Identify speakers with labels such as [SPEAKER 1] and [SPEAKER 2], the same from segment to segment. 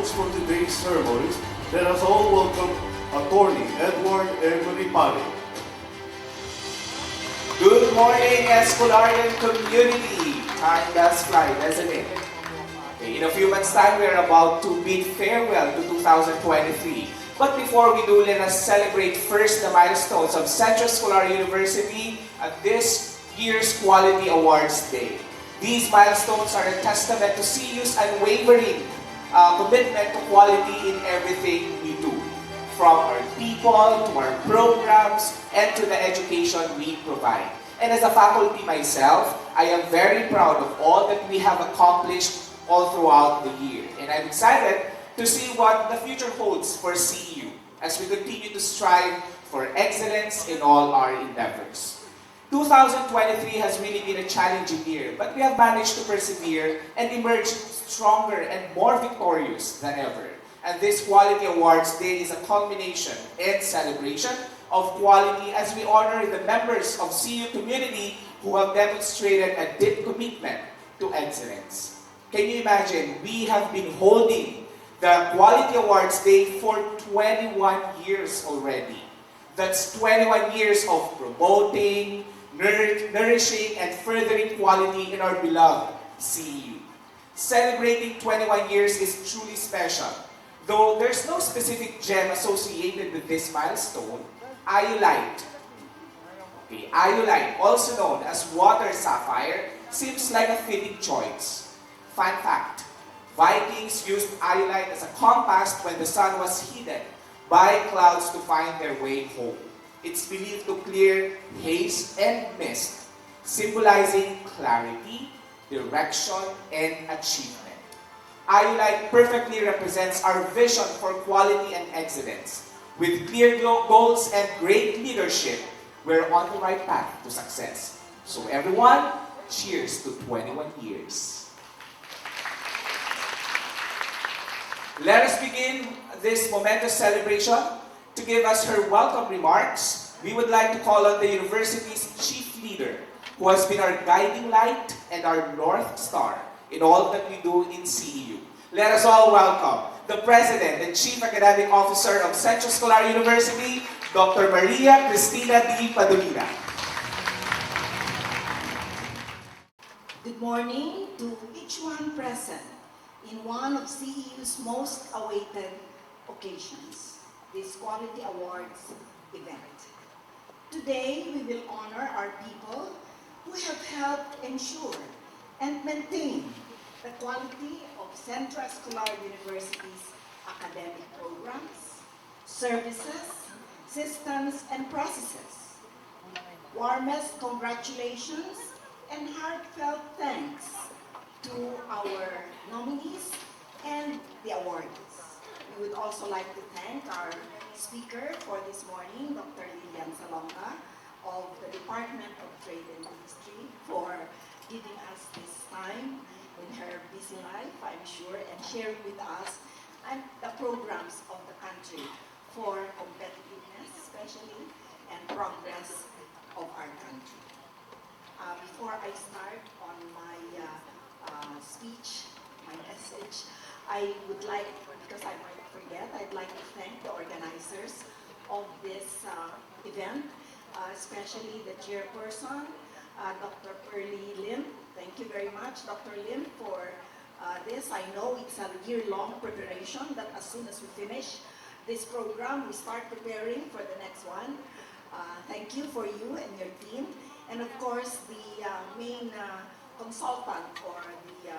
[SPEAKER 1] host for today's ceremonies. Let us all welcome Attorney Edward Emery Pari.
[SPEAKER 2] Good morning, Escolarian community. Time does fly, doesn't it? Okay, in a few months' time, we are about to bid farewell to 2023. But before we do, let us celebrate first the milestones of Central Scholar University at this year's Quality Awards Day. These milestones are a testament to CU's unwavering commitment to quality in everything we do, from our people to our programs and to the education we provide. And as a faculty myself, I am very proud of all that we have accomplished all throughout the year. And I'm excited to see what the future holds for CU as we continue to strive for excellence in all our endeavors. 2023 has really been a challenging year, but we have managed to persevere and emerge stronger and more victorious than ever. And this Quality Awards Day is a culmination and celebration of quality as we honor the members of CU community who have demonstrated a deep commitment to excellence. Can you imagine? We have been holding the Quality Awards Day for 21 years already. That's 21 years of promoting, nourishing, and furthering quality in our beloved CU. Celebrating 21 years is truly special. Though there's no specific gem associated with this milestone, iolite, also known as water sapphire, seems like a fitting choice. Fun fact, Vikings used iolite as a compass when the sun was hidden by clouds to find their way home. It's believed to clear haze and mist, symbolizing clarity, direction, and achievement. Iolite perfectly represents our vision for quality and excellence. With clear goals and great leadership, we're on the right path to success. So everyone, cheers to 21 years. Let us begin this momentous celebration. To give us her welcome remarks, we would like to call on the university's chief leader, who has been our guiding light and our North Star in all that we do in CEU. Let us all welcome the President and Chief Academic Officer of Central Scholar University, Dr. Maria Cristina D. Padolina.
[SPEAKER 3] Good morning to each one present in one of CEU's most awaited occasions, this Quality Awards event. Today, we will honor our people who have helped ensure and maintain the quality of Central Scholar University's academic programs, services, systems, and processes. Warmest congratulations and heartfelt thanks to our nominees and the awardees. We would also like to thank our speaker for this morning, Dr. Lilian Salonga of the Department of Trade and Industry, for giving us this time in her busy life, I'm sure, and sharing with us and the programs of the country for competitiveness, especially, and progress of our country. Before I start on my speech, my message, I would like, because I might forget, I'd like to thank the organizers of this event, especially the chairperson, Dr. Pearlie Lim. Thank you very much, Dr. Lim, for this. I know it's a year-long preparation that as soon as we finish this program, we start preparing for the next one. Thank you for you and your team. And of course, the main consultant or the,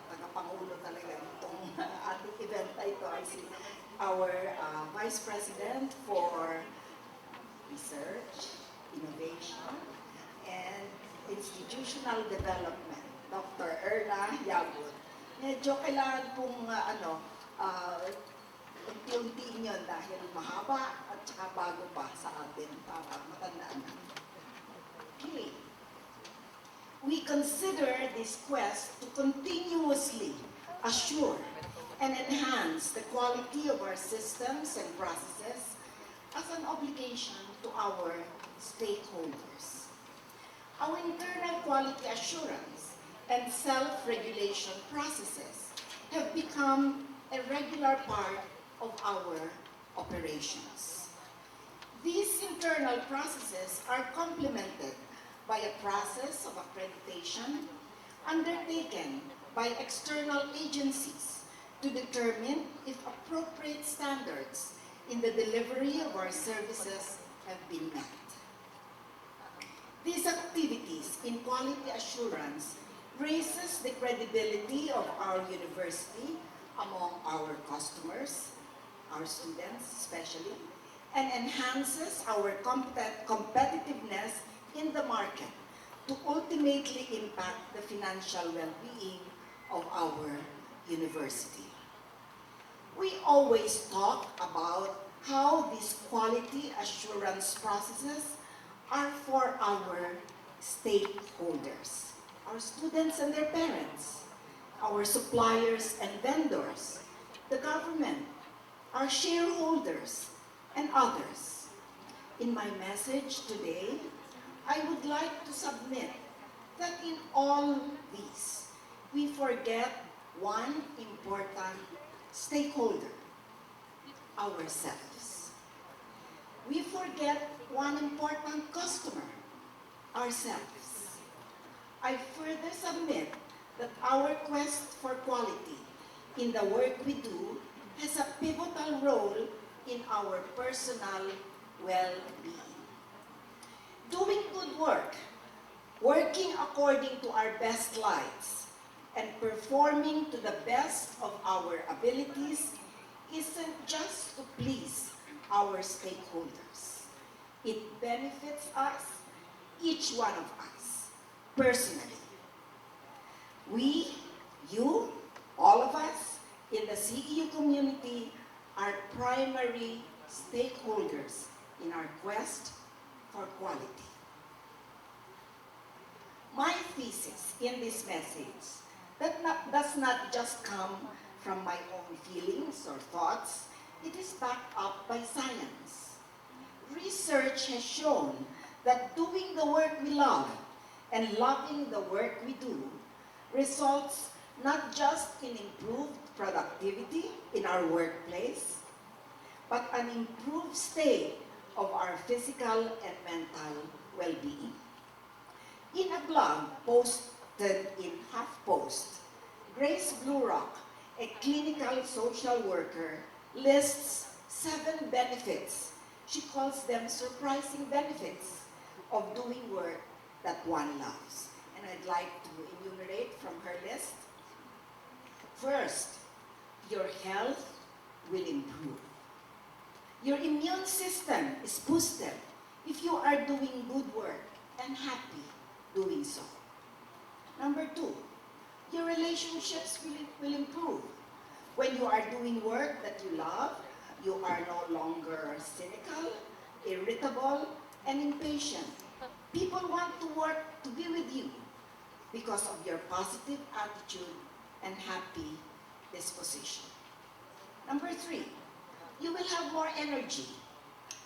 [SPEAKER 3] tagapangulo talaga itong ating event na ito ay si our Vice President for Research, Innovation, and Institutional Development, Dr. Erna Yabut. Medyo kailangan pong unti-untiin yun dahil mahaba at saka bago pa sa atin para matandaan natin. Okay. We consider this quest to continuously assure and enhance the quality of our systems and processes as an obligation to our stakeholders. Our internal quality assurance and self-regulation processes have become a regular part of our operations. These internal processes are complemented by a process of accreditation undertaken by external agencies to determine if appropriate standards in the delivery of our services have been met. These activities in quality assurance raises the credibility of our university among our customers, our students especially, and enhances our competitiveness in the market to ultimately impact the financial well-being of our university. We always talk about how these quality assurance processes are for our stakeholders, our students and their parents, our suppliers and vendors, the government, our shareholders, and others. In my message today, I would like to submit that in all these, we forget one important stakeholder, ourselves. We forget one important customer, ourselves. I further submit that our quest for quality in the work we do has a pivotal role in our personal well-being. Doing good work, working according to our best lights, and performing to the best of our abilities isn't just to please our stakeholders. It benefits us, each one of us, personally. We, you, all of us in the CEU community are primary stakeholders in our quest for quality. My thesis in this message does not just come from my own feelings or thoughts. It is backed up by science. Research has shown that doing the work we love and loving the work we do results not just in improved productivity in our workplace, but an improved state of our physical and mental well-being. In a blog posted in HuffPost, Grace Blurock, a clinical social worker, lists 7 benefits. She calls them surprising benefits of doing work that one loves. And I'd like to enumerate from her list. First, your health will improve. Your immune system is boosted if you are doing good work and happy doing so. Number 2, your relationships will improve. When you are doing work that you love, you are no longer cynical, irritable, and impatient. People want to work to be with you because of your positive attitude and happy disposition. Number 3, you will have more energy.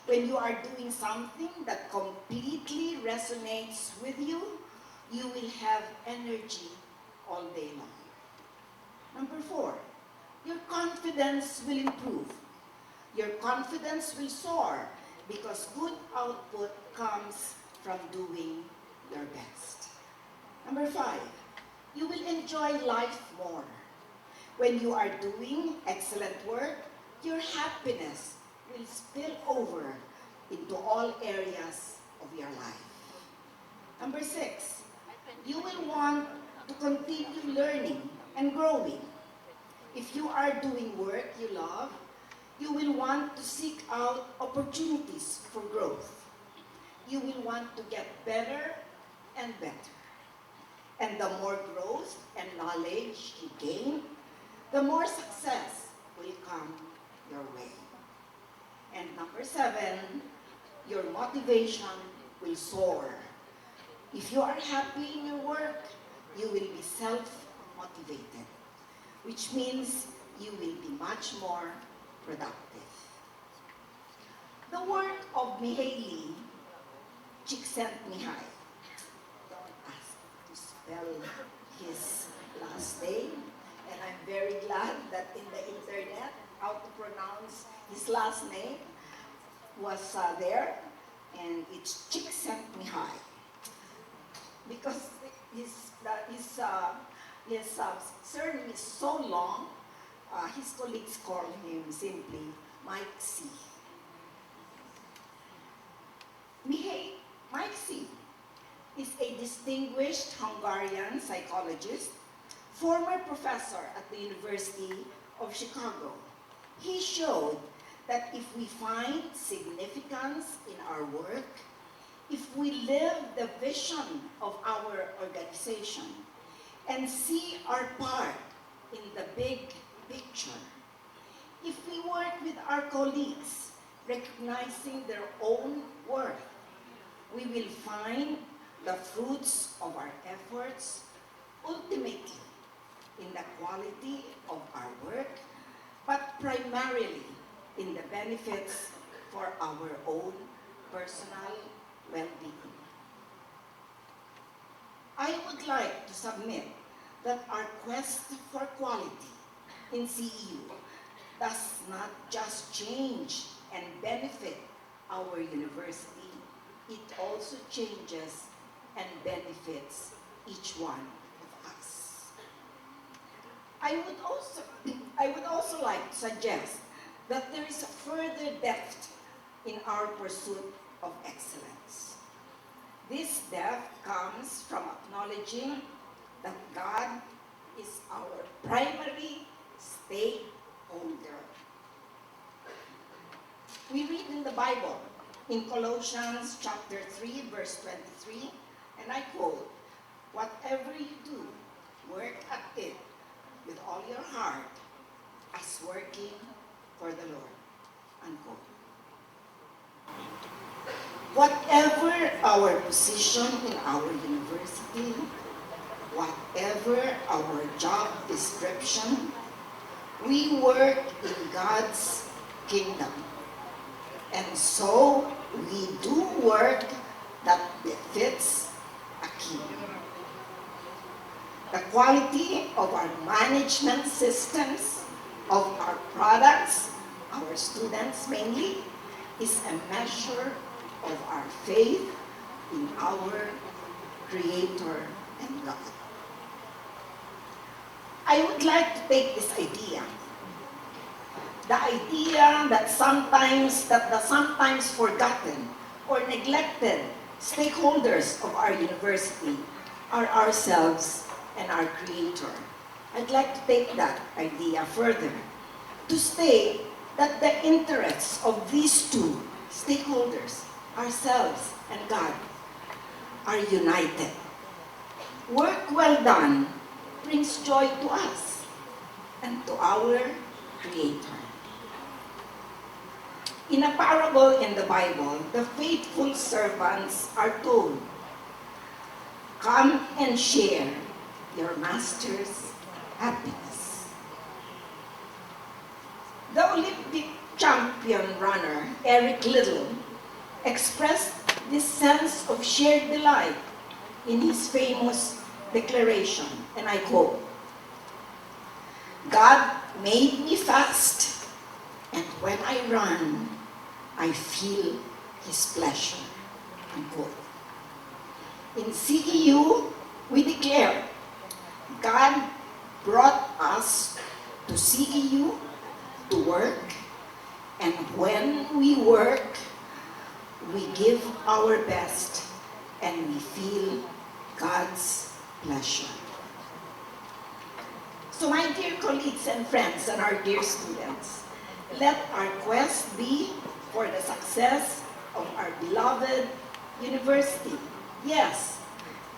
[SPEAKER 3] When you are doing something that completely resonates with you, you will have energy all day long. Number 4, your confidence will improve. Your confidence will soar because good output comes from doing your best. Number 5, you will enjoy life more. When you are doing excellent work, your happiness will spill over into all areas of your life. Number 6, you will want to continue learning and growing. If you are doing work you love, you will want to seek out opportunities for growth. You will want to get better and better. And the more growth and knowledge you gain, the more success will come your way. And number 7, your motivation will soar. If you are happy in your work, you will be self-motivated, which means you will be much more productive. The work of Mihaly Csikszentmihalyi, don't ask to spell his last name, and I'm very glad that in the internet, how to pronounce his last name was there, and it's Csikszentmihalyi. Because his surname is so long, his colleagues call him simply Mike C. Mike C. is a distinguished Hungarian psychologist, former professor at the University of Chicago. He showed that if we find significance in our work, if we live the vision of our organization and see our part in the big picture, if we work with our colleagues, recognizing their own worth, we will find the fruits of our efforts, ultimately in the quality of our work, but primarily in the benefits for our own personal well-being. I would like to submit that our quest for quality in CEU does not just change and benefit our university, it also changes and benefits each one of us. I would also like to suggest that there is a further depth in our pursuit of excellence. This depth comes from acknowledging that God is our primary stakeholder. We read in the Bible, in Colossians chapter 3, verse 23, and I quote, "Whatever you do, work at it with all your heart, as working for the Lord," unquote. Whatever our position in our university, whatever our job description, we work in God's kingdom. And so we do work that befits a king. The quality of our management systems, of our products, our students mainly, is a measure of our faith in our Creator and God. I would like to take this idea, the idea that the sometimes forgotten or neglected stakeholders of our university are ourselves and our Creator. I'd like to take that idea further to state that the interests of these two stakeholders, ourselves and God, are united. Work well done brings joy to us and to our Creator. In a parable in the Bible, the faithful servants are told, "Come and share your master's happiness." The Olympic champion runner, Eric Liddell, expressed this sense of shared delight in his famous declaration, and I quote, "God made me fast, and when I run, I feel His pleasure," unquote. In CEU, we declare, God brought us to CEU to work, and when we work, we give our best, and we feel God's pleasure. So my dear colleagues and friends and our dear students, let our quest be for the success of our beloved university. Yes,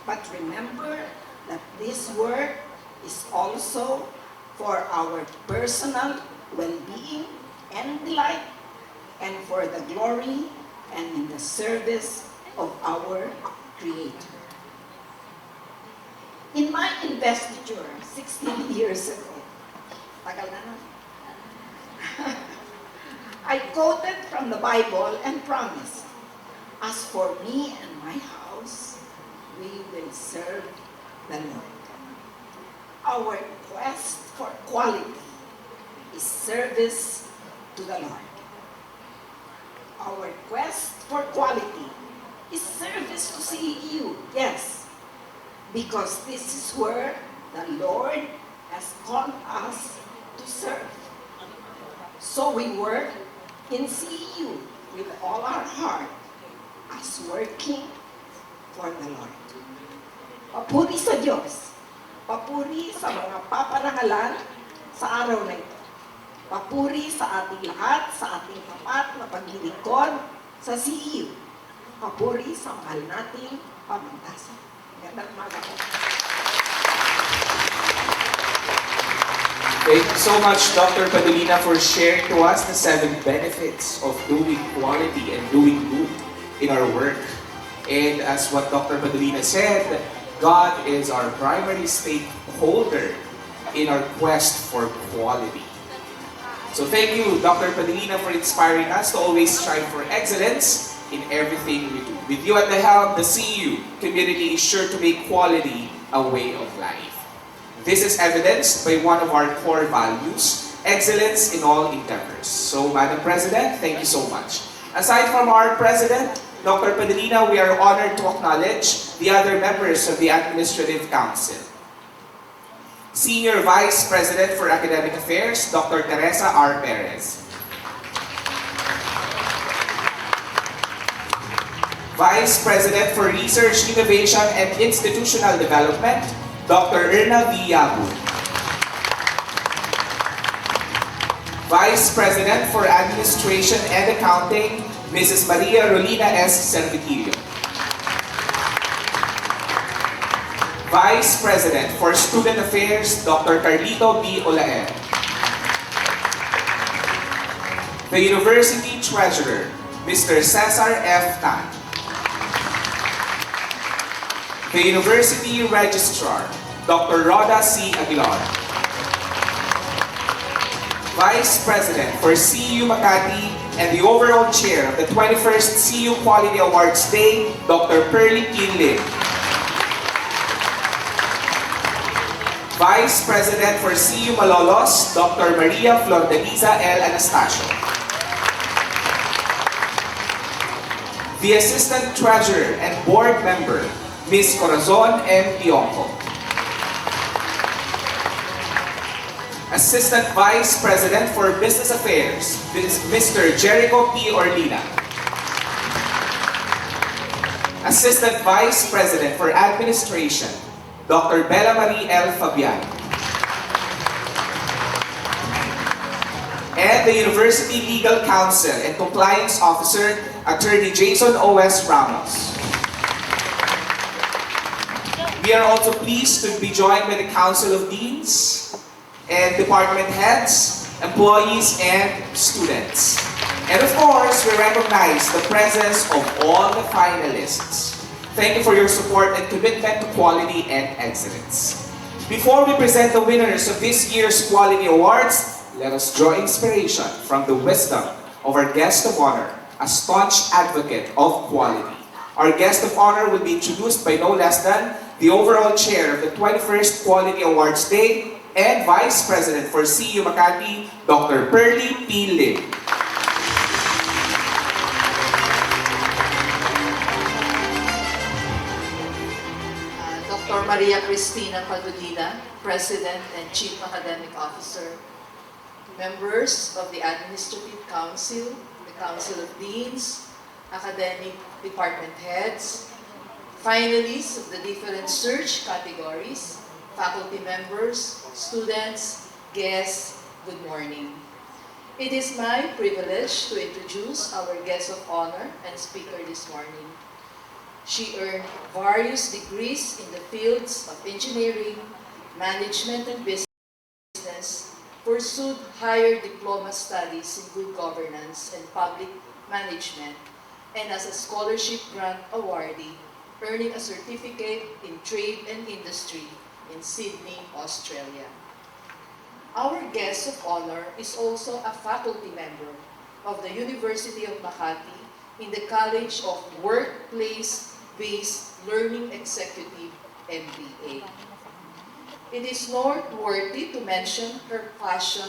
[SPEAKER 3] but remember that this work is also for our personal well-being and delight, and for the glory and in the service of our Creator. In my investiture 16 years ago, tagal na nun, I quoted from the Bible and promised, "As for me and my house, we will serve the Lord." Our quest for quality is service to the Lord. Our quest for quality is service to CEU, yes, because this is where the Lord has called us to serve. So we work in CEU with all our heart as working for the Lord. Papuri sa Diyos. Papuri sa mga paparangalan sa araw na ito. Papuri sa ating lahat, sa ating tapat na paglilingkod sa CEU. Papuri sa mahal nating pamantasan. Gandang umaga po.
[SPEAKER 2] Thank you so much, Dr. Padulina, for sharing to us the 7 benefits of doing quality and doing good in our work. And as what Dr. Padulina said, God is our primary stakeholder in our quest for quality. So thank you, Dr. Padulina, for inspiring us to always strive for excellence in everything we do. With you at the helm, the CEU community is sure to make quality a way of life. This is evidenced by one of our core values, excellence in all endeavors. So, Madam President, thank you so much. Aside from our President, Dr. Padulina, we are honored to acknowledge the other members of the Administrative Council. Senior Vice President for Academic Affairs, Dr. Teresa R. Perez. Vice President for Research, Innovation, and Institutional Development, Dr. Erna V. Yabu. Vice President for Administration and Accounting, Mrs. Maria Rolina S. Servitillo. Vice President for Student Affairs, Dr. Carlito B. Olaer. The University Treasurer, Mr. Cesar F. Tan. The University Registrar, Dr. Roda C. Aguilar. Vice President for CEU Makati and the overall chair of the 21st CEU Quality Awards Day, Dr. Pearly Kinlin. Vice President for CEU Malolos, Dr. Maria Flordeliza L. Anastasio. The Assistant Treasurer and Board Member, Ms. Corazon M. Pionco. Assistant Vice President for Business Affairs, Mr. Jericho P. Orlina. Assistant Vice President for Administration, Dr. Bella Marie L. Fabian. And the University Legal Counsel and Compliance Officer, Attorney Jason O.S. Ramos. We are also pleased to be joined by the Council of Deans and department heads, employees, and students. And of course, we recognize the presence of all the finalists. Thank you for your support and commitment to quality and excellence. Before we present the winners of this year's Quality Awards, let us draw inspiration from the wisdom of our guest of honor, a staunch advocate of quality. Our guest of honor will be introduced by no less than the overall chair of the 21st Quality Awards Day and Vice President for CEU Makati, Dr. Pearly P. Lim.
[SPEAKER 4] Dr. Maria Cristina Padulina, President and Chief Academic Officer, members of the Administrative Council, the Council of Deans, academic department heads, finalists of the different search categories, faculty members, students, guests, good morning. It is my privilege to introduce our guest of honor and speaker this morning. She earned various degrees in the fields of engineering, management and business, pursued higher diploma studies in good governance and public management, and as a scholarship grant awardee, earning a certificate in trade and industry in Sydney, Australia. Our guest of honor is also a faculty member of the University of Makati in the College of Workplace-Based Learning Executive, MBA. It is noteworthy to mention her passion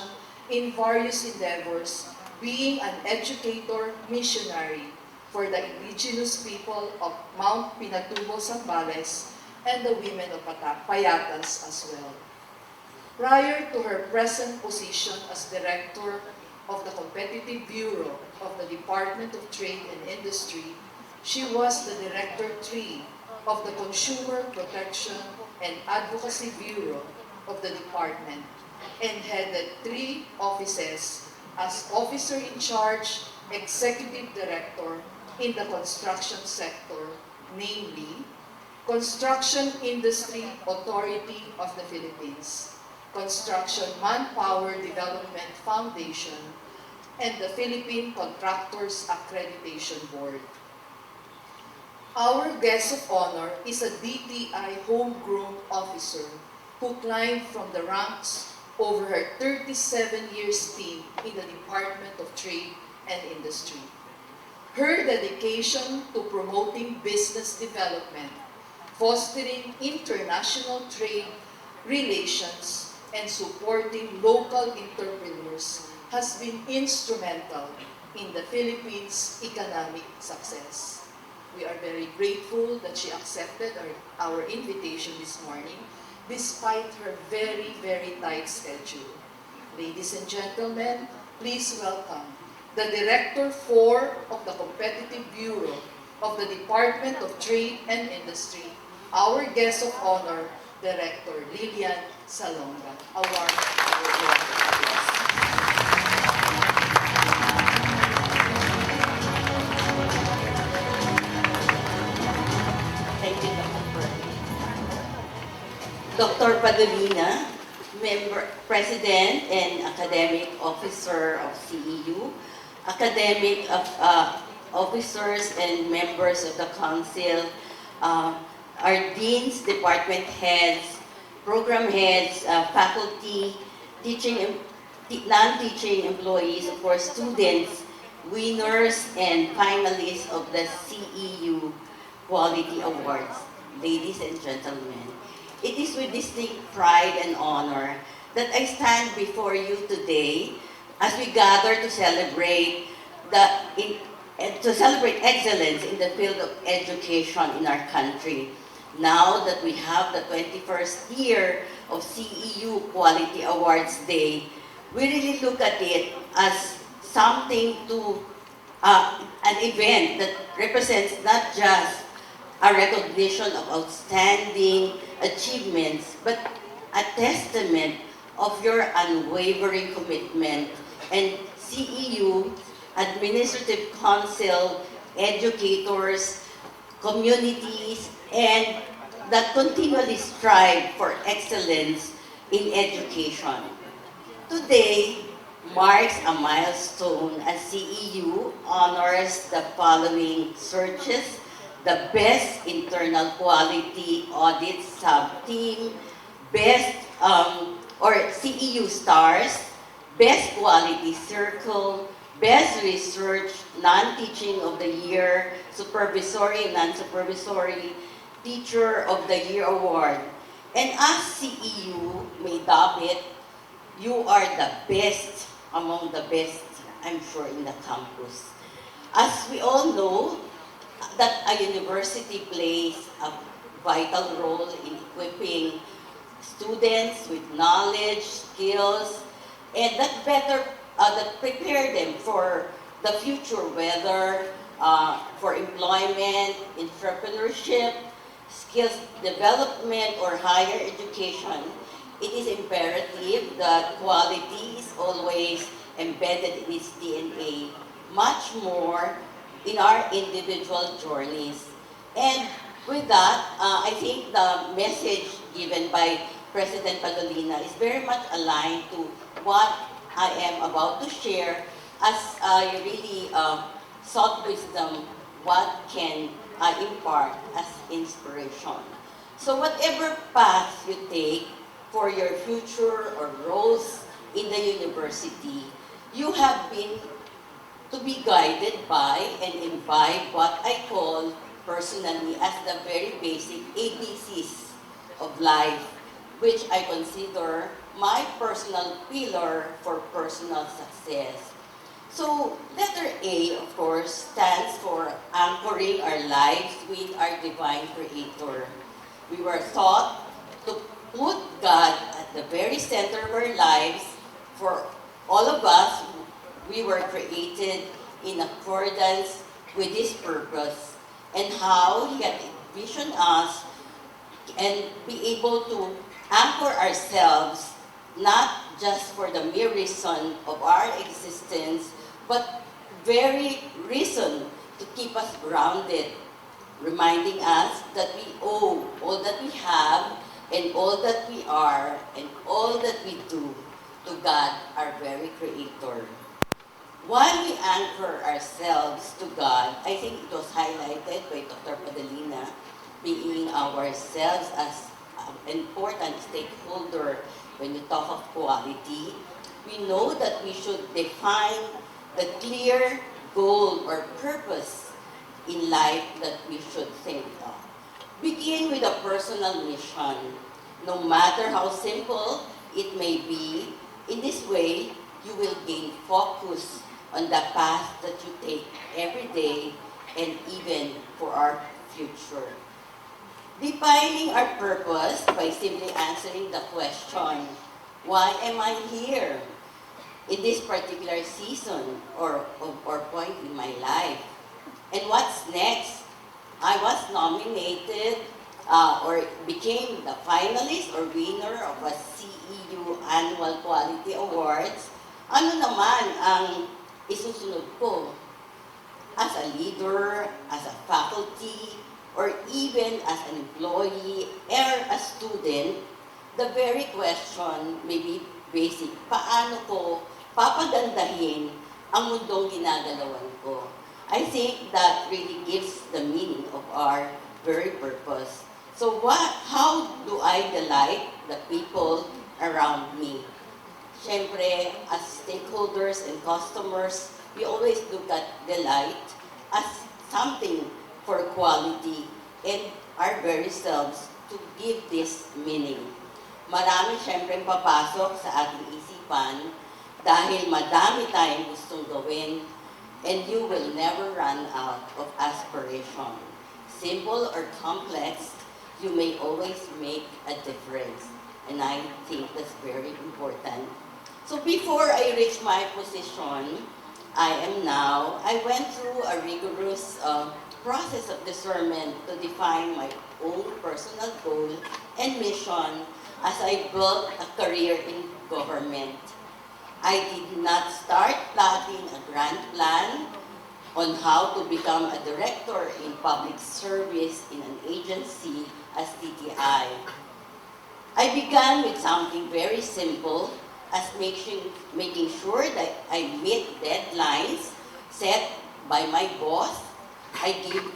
[SPEAKER 4] in various endeavors, being an educator missionary for the indigenous people of Mount Pinatubo, Zambales, and the women of Payatas as well. Prior to her present position as Director of the Competitive Bureau of the Department of Trade and Industry, she was the Director 3 of the Consumer Protection and Advocacy Bureau of the department and headed 3 offices as Officer in Charge, Executive Director in the construction sector, namely Construction Industry Authority of the Philippines, Construction Manpower Development Foundation, and the Philippine Contractors Accreditation Board. Our guest of honor is a DTI homegrown officer who climbed from the ranks over her 37-year stint in the Department of Trade and Industry. Her dedication to promoting business development, fostering international trade relations, and supporting local entrepreneurs has been instrumental in the Philippines' economic success. We are very grateful that she accepted our invitation this morning despite her very, very tight schedule. Ladies and gentlemen, please welcome the Director 4 of the Competitive Bureau of the Department of Trade and Industry, our guest of honor, Director Lilian Salonga. A warm applause.
[SPEAKER 5] Thank you, Dr. Padolina, President and Academic Officer of CEU, academic officers and members of the Council, our deans, department heads, program heads, faculty, non-teaching employees, of course, students, winners, and finalists of the CEU Quality Awards. Ladies and gentlemen, it is with distinct pride and honor that I stand before you today as we gather to celebrate excellence in the field of education in our country. Now that we have the 21st year of CEU Quality Awards Day, we really look at it as something an event that represents not just a recognition of outstanding achievements, but a testament of your unwavering commitment and CEU, Administrative Council, educators, communities, and that continually strive for excellence in education. Today marks a milestone as CEU honors the following searches: the Best Internal Quality Audit Sub-Team, Best CEU Stars, Best Quality Circle, Best Research Non-Teaching of the Year, Supervisory and Non-Supervisory Teacher of the Year Award. And as CEU may dub it, you are the best among the best, I'm sure, in the campus. As we all know, that a university plays a vital role in equipping students with knowledge, skills, and that prepare them for the future, whether for employment, entrepreneurship, skills development, or higher education. It is imperative that quality is always embedded in its DNA, much more in our individual journeys. And with that, I think the message given by President Padolina is very much aligned to what I am about to share as I really sought wisdom, what can I impart as inspiration. So whatever path you take for your future or roles in the university, you have been to be guided by and imbibe what I call personally as the very basic ABCs of life. which I consider my personal pillar for personal success. So, letter A, of course, stands for anchoring our lives with our divine Creator. We were taught to put God at the very center of our lives. For all of us, we were created in accordance with His purpose and how He had envisioned us, and be able to anchor ourselves not just for the mere reason of our existence, but very reason to keep us grounded, reminding us that we owe all that we have and all that we are and all that we do to God, our very Creator. While we anchor ourselves to God, I think it was highlighted by Dr. Padalina, being ourselves as an important stakeholder when you talk of quality. We know that we should define the clear goal or purpose in life that we should think of. Begin with a personal mission, no matter how simple it may be. In this way, you will gain focus on the path that you take every day and even for our future. Defining our purpose by simply answering the question, why am I here in this particular season or point in my life? And what's next? I was nominated or became the finalist or winner of a CEU Annual Quality Awards. Ano naman ang isusunod ko? As a leader, as a faculty, or even as an employee or a student, the very question may be basic. Paano ko papagandahin ang mundong ginagalawan ko? I think that really gives the meaning of our very purpose. So how do I delight the people around me? Siyempre, as stakeholders and customers, we always look at delight as something for quality and our very selves to give this meaning. Marami siyempre papasok sa ating isipan dahil madami tayong gustong gawin, and you will never run out of aspiration. Simple or complex, you may always make a difference. And I think that's very important. So before I reach my position, I went through a rigorous process of discernment to define my own personal goal and mission as I built a career in government. I did not start plotting a grand plan on how to become a director in public service in an agency as TTI. I began with something very simple as making sure that I meet deadlines set by my boss. I give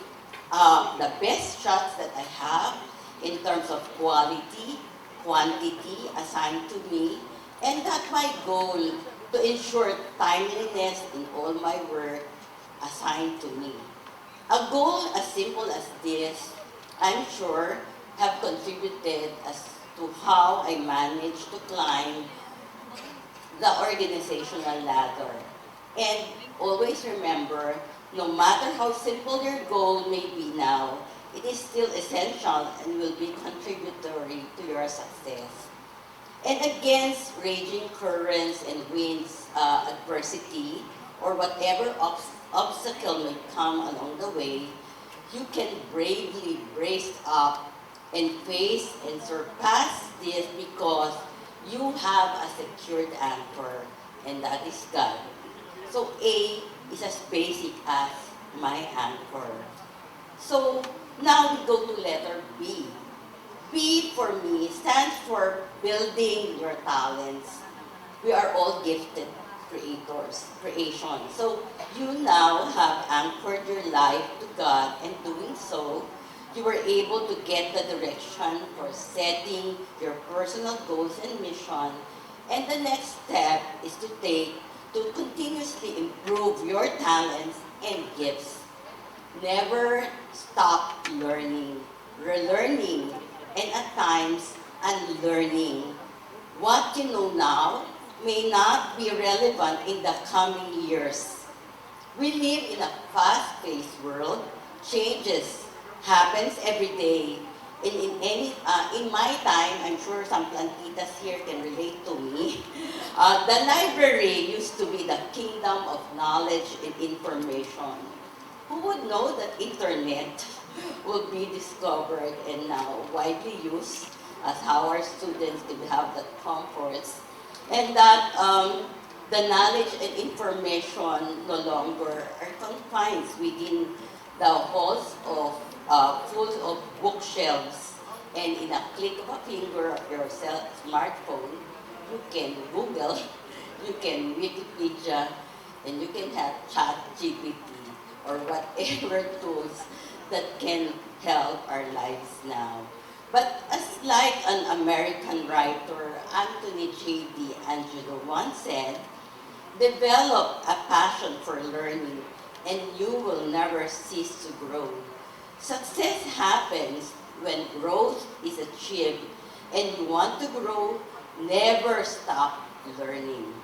[SPEAKER 5] the best shots that I have in terms of quality, quantity assigned to me, and that's my goal, to ensure timeliness in all my work assigned to me. A goal as simple as this, I'm sure, have contributed as to how I managed to climb the organizational ladder. And always remember, no matter how simple your goal may be now, it is still essential and will be contributory to your success. And against raging currents and winds, adversity, or whatever obstacle may come along the way, you can bravely brace up and face and surpass this because you have a secured anchor, and that is God. So A is as basic as my anchor. So now we go to letter B. B for me stands for building your talents. We are all gifted creation. So you now have anchored your life to God, and doing so, you were able to get the direction for setting your personal goals and mission. And the next step is to continuously improve your talents and gifts. Never stop learning, relearning, and at times and learning. What you know now may not be relevant in the coming years. We live in a fast-paced world. Changes happens every day. In my time, I'm sure some plantitas here can relate to me. The library used to be the kingdom of knowledge and information. Who would know that internet will be discovered and now widely used as how our students could have the comforts, and that the knowledge and information no longer are confined within the halls of full of bookshelves, and in a click of a finger of your smartphone, you can Google, you can Wikipedia, and you can have Chat GPT or whatever tools that can help our lives now. But as like an American writer, Anthony J.D. Angelo once said, develop a passion for learning and you will never cease to grow. Success happens when growth is achieved, and you want to grow, never stop learning.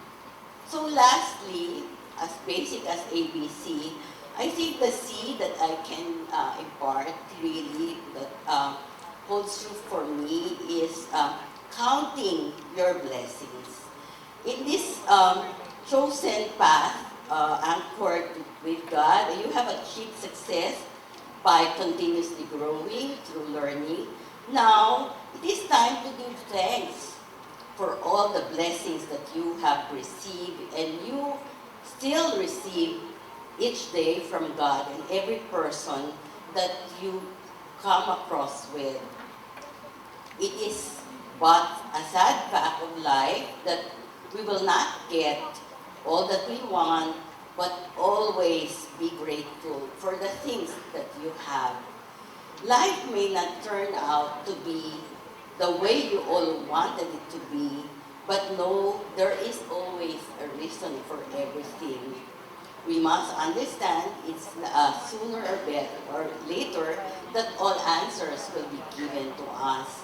[SPEAKER 5] So lastly, as basic as ABC, I think the C that I can impart really that holds true for me is counting your blessings. In this chosen path, anchored with God, you have achieved success by continuously growing through learning. Now, it is time to give thanks for all the blessings that you have received and you still receive each day from God and every person that you come across with. It is but a sad fact of life that we will not get all that we want, but always be grateful for the things that you have. Life may not turn out to be the way you all wanted it to be, but no, there is always a reason for everything. We must understand it's sooner or better or later that all answers will be given to us.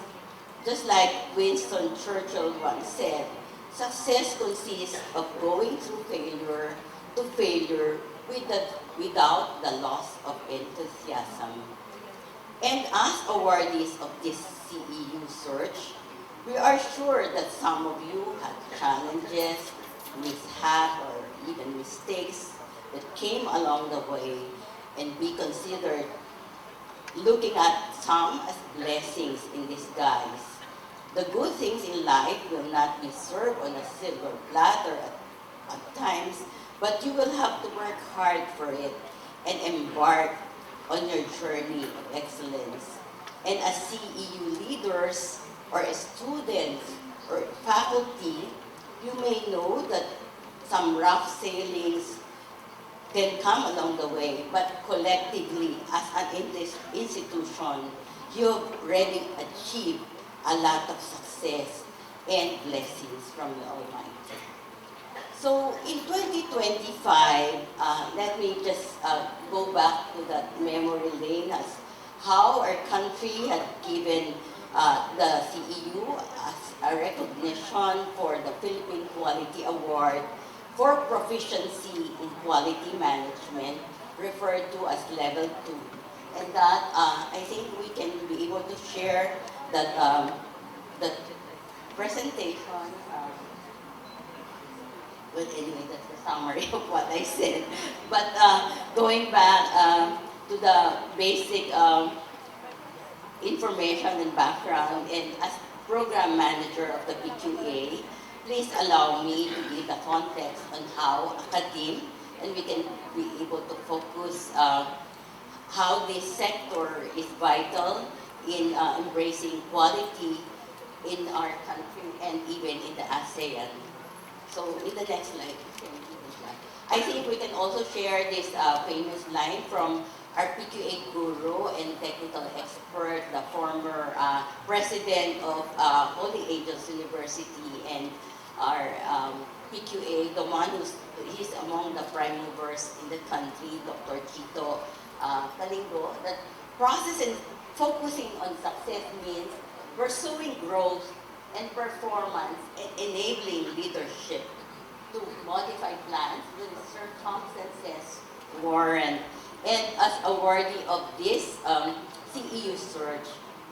[SPEAKER 5] Just like Winston Churchill once said, success consists of going through failure to failure without the loss of enthusiasm. And as awardees of this CEU search, we are sure that some of you had challenges, mishaps, or even mistakes that came along the way, and be considered looking at some as blessings in disguise. The good things in life will not be served on a silver platter at times, but you will have to work hard for it and embark on your journey of excellence. And as CEU leaders or as students or faculty, you may know that some rough sailings can come along the way, but collectively as an institution, you have already achieved a lot of success and blessings from the Almighty. So in 2025, let me just go back to that memory lane as how our country had given the CEU as a recognition for the Philippine Quality Award for proficiency in quality management, referred to as level 2. And that, I think we can be able to share that the presentation. Well, anyway, that's the summary of what I said. But going back to the basic information and background, and as program manager of the PQA, please allow me to give the context on how academe, and we can be able to focus how this sector is vital in embracing quality in our country and even in the ASEAN. So in the next slide, I think we can also share this famous line from our PQA guru and technical expert, the former president of Holy Angels University, and our PQA, the one he's among the prime movers in the country, Dr. Chito Kalingo, that process and focusing on success means pursuing growth and performance and enabling leadership to modify plans when circumstances warrant. And as awardee of this CEU search,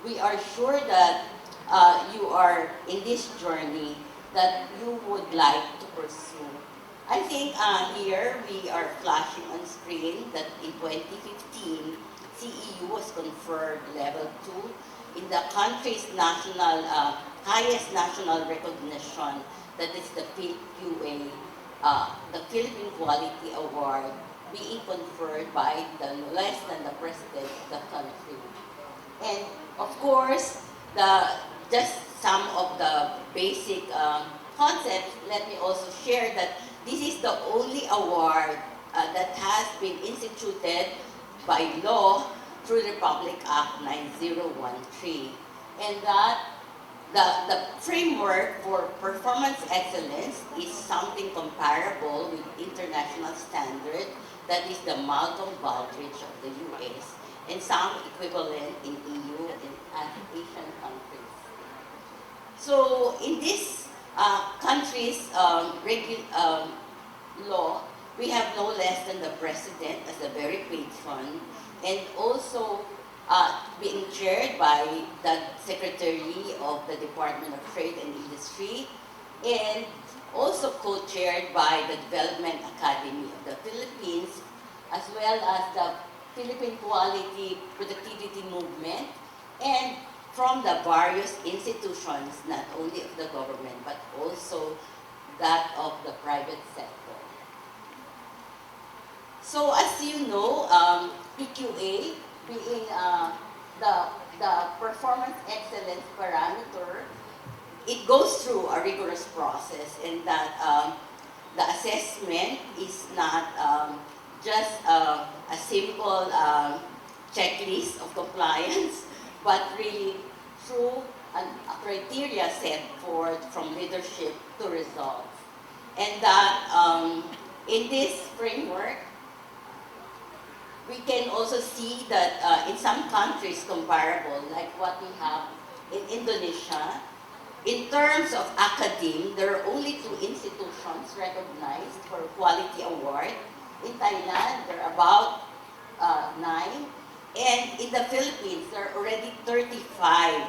[SPEAKER 5] we are sure that you are in this journey that you would like to pursue. I think here we are flashing on screen that in 2015, CEU was conferred level 2 in the country's national, highest national recognition, that is the PhilQA, the Philippine Quality Award, being conferred by the less than the president of the country. And of course, just some of the basic concepts, let me also share that this is the only award that has been instituted by law through Republic Act 9013. And that the framework for performance excellence is something comparable with international standard, that is the Malcolm Baldrige of the US, and some equivalent in EU and Asian countries. So in this country's law, we have no less than the president as the very patron, and also being chaired by the Secretary of the Department of Trade and Industry, and also co-chaired by the Development Academy of the Philippines, as well as the Philippine Quality Productivity Movement, and from the various institutions, not only of the government, but also that of the private sector. So as you know, PQA being the performance excellence parameter, it goes through a rigorous process, and that the assessment is not just a simple checklist of compliance, but really through a criteria set forth from leadership to results. And that in this framework, we can also see that in some countries comparable, like what we have in Indonesia, in terms of academe, there are only 2 institutions recognized for quality award. In Thailand, there are about 9. And in the Philippines, there are already 35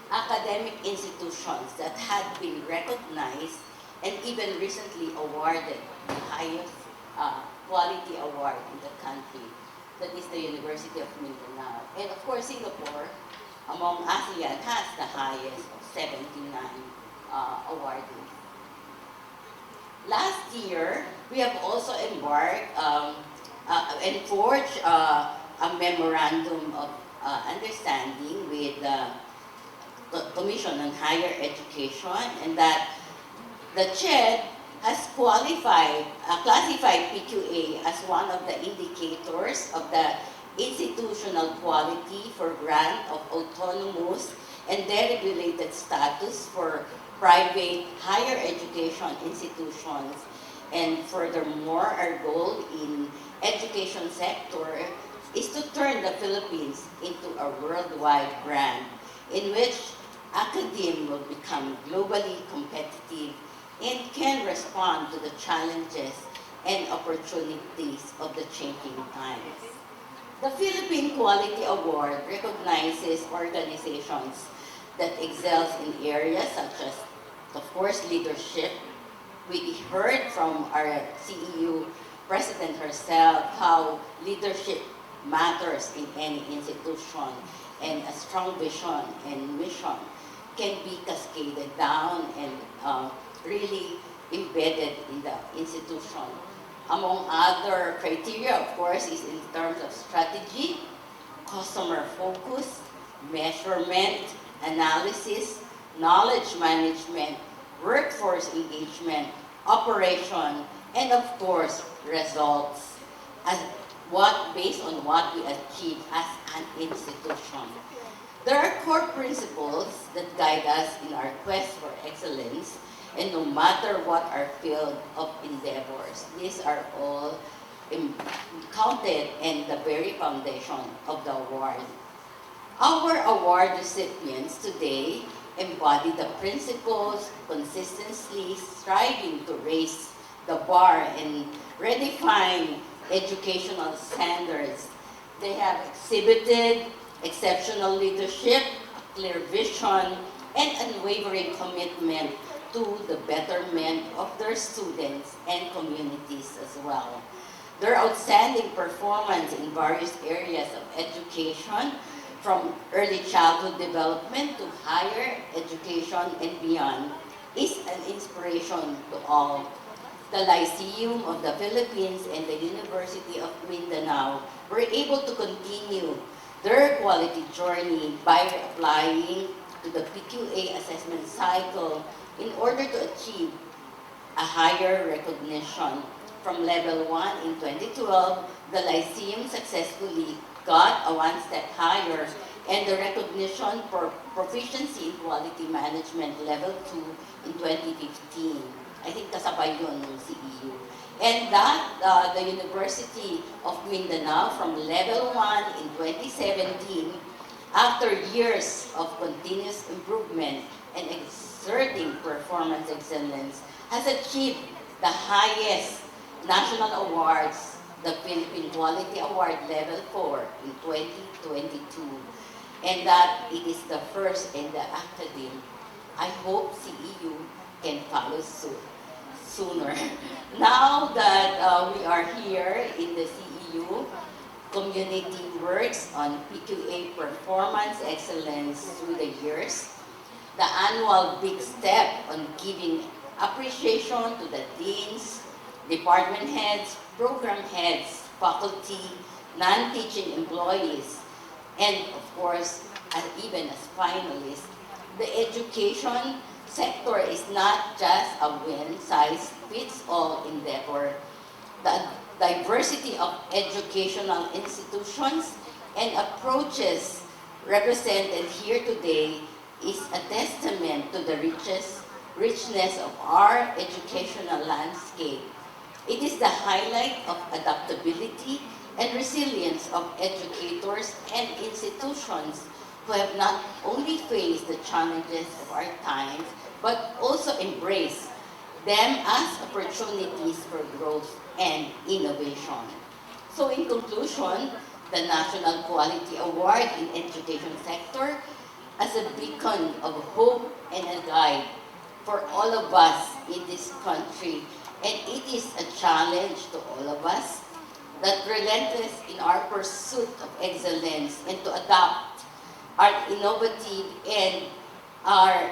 [SPEAKER 5] academic institutions that had been recognized and even recently awarded the highest quality award in the country. That is the University of Mindanao. And of course, Singapore, among ASEAN, has the highest of 79 awardees. Last year, we have also embarked and forged a memorandum of understanding with the Commission on Higher Education, and that the CHED has classified PQA as one of the indicators of the institutional quality for grant of autonomous and deregulated status for private higher education institutions. And furthermore, our goal in education sector is to turn the Philippines into a worldwide brand in which academia will become globally competitive and can respond to the challenges and opportunities of the changing times. The Philippine Quality Award recognizes organizations that excels in areas such as, of course, leadership. We heard from our CEU president herself how leadership matters in any institution, and a strong vision and mission can be cascaded down and really embedded in the institution. Among other criteria, of course, is in terms of strategy, customer focus, measurement, analysis, knowledge management, workforce engagement, operation, and of course, results, based on what we achieve as an institution. There are core principles that guide us in our quest for excellence, and no matter what our field of endeavors, these are all counted in the very foundation of the award. Our award recipients today embody the principles, consistently striving to raise the bar and redefine educational standards. They have exhibited exceptional leadership, clear vision, and unwavering commitment to the betterment of their students and communities as well. Their outstanding performance in various areas of education, from early childhood development to higher education and beyond, is an inspiration to all. The Lyceum of the Philippines and the University of Mindanao were able to continue their quality journey by applying to the PQA assessment cycle in order to achieve a higher recognition. From level 1 in 2012, the Lyceum successfully got a one step higher, and the recognition for proficiency in quality management level 2 in 2015. I think kasabay yun ng CEU. And that, the University of Mindanao from level 1 in 2017, after years of continuous improvement and exerting performance excellence, has achieved the highest national awards, the Philippine Quality Award Level 4 in 2022. And that it is the first in the academy. I hope CEU can follow suit sooner. Now that we are here in the CEU, community works on PQA performance excellence through the years. The annual big step on giving appreciation to the deans, department heads, program heads, faculty, non-teaching employees, and of course, even as finalists. The education sector is not just a one-size-fits-all endeavor. The diversity of educational institutions and approaches represented here today is a testament to the richness of our educational landscape. It is the highlight of adaptability and resilience of educators and institutions who have not only faced the challenges of our times, but also embraced them as opportunities for growth and innovation. So in conclusion, the National Quality Award in Education sector as a beacon of hope and a guide for all of us in this country. And it is a challenge to all of us that relentless in our pursuit of excellence and to adopt our innovative and our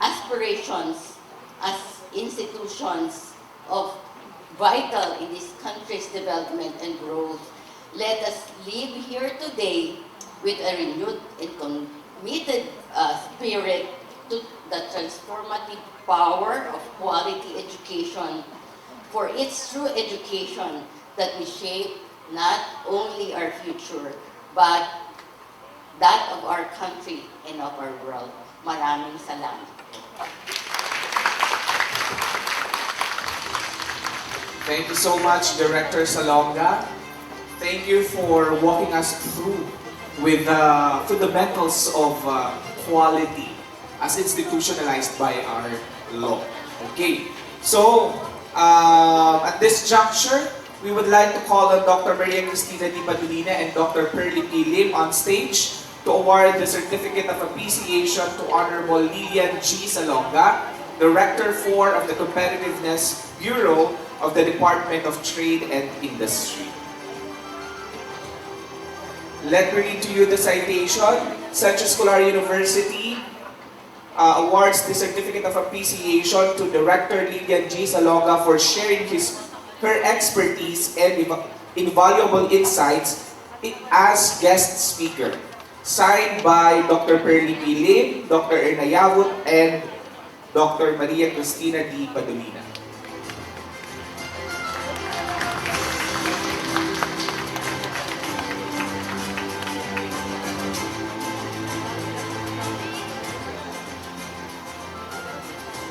[SPEAKER 5] aspirations as institutions of vital in this country's development and growth. Let us live here today with a renewed and committed spirit to the transformative power of quality education. For it's through education that we shape not only our future, but that of our country and of our world. Maraming salamat.
[SPEAKER 2] Thank you so much, Director Salonga. Thank you for walking us through with the fundamentals of quality as institutionalized by our law. Okay, so at this juncture, we would like to call on Dr. Maria Cristina Di Padulina and Dr. Pearly P. Lim on stage to award the Certificate of Appreciation to Honorable Lilian G. Salonga, Director 4 of the Competitiveness Bureau of the Department of Trade and Industry. Let me read to you the citation. Ceu Quality University awards the Certificate of Appreciation to Director Lilian G. Salonga for sharing her expertise and invaluable insights as guest speaker. Signed by Dr. Pearly P. Lim, Dr. Erna Yavut, and Dr. Maria Cristina Di Padulina.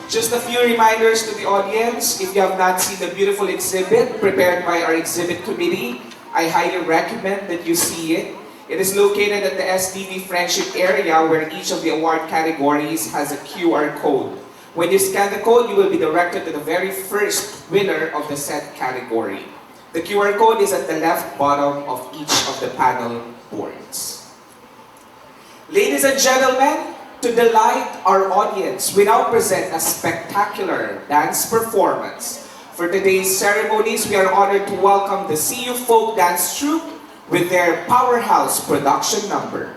[SPEAKER 2] Just a few reminders to the audience. If you have not seen the beautiful exhibit prepared by our exhibit committee, I highly recommend that you see it. It is located at the SDV Friendship area where each of the award categories has a QR code. When you scan the code, you will be directed to the very first winner of the said category. The QR code is at the left bottom of each of the panel boards. Ladies and gentlemen, to delight our audience, we now present a spectacular dance performance. For today's ceremonies, we are honored to welcome the CU Folk Dance Troupe with their powerhouse production number.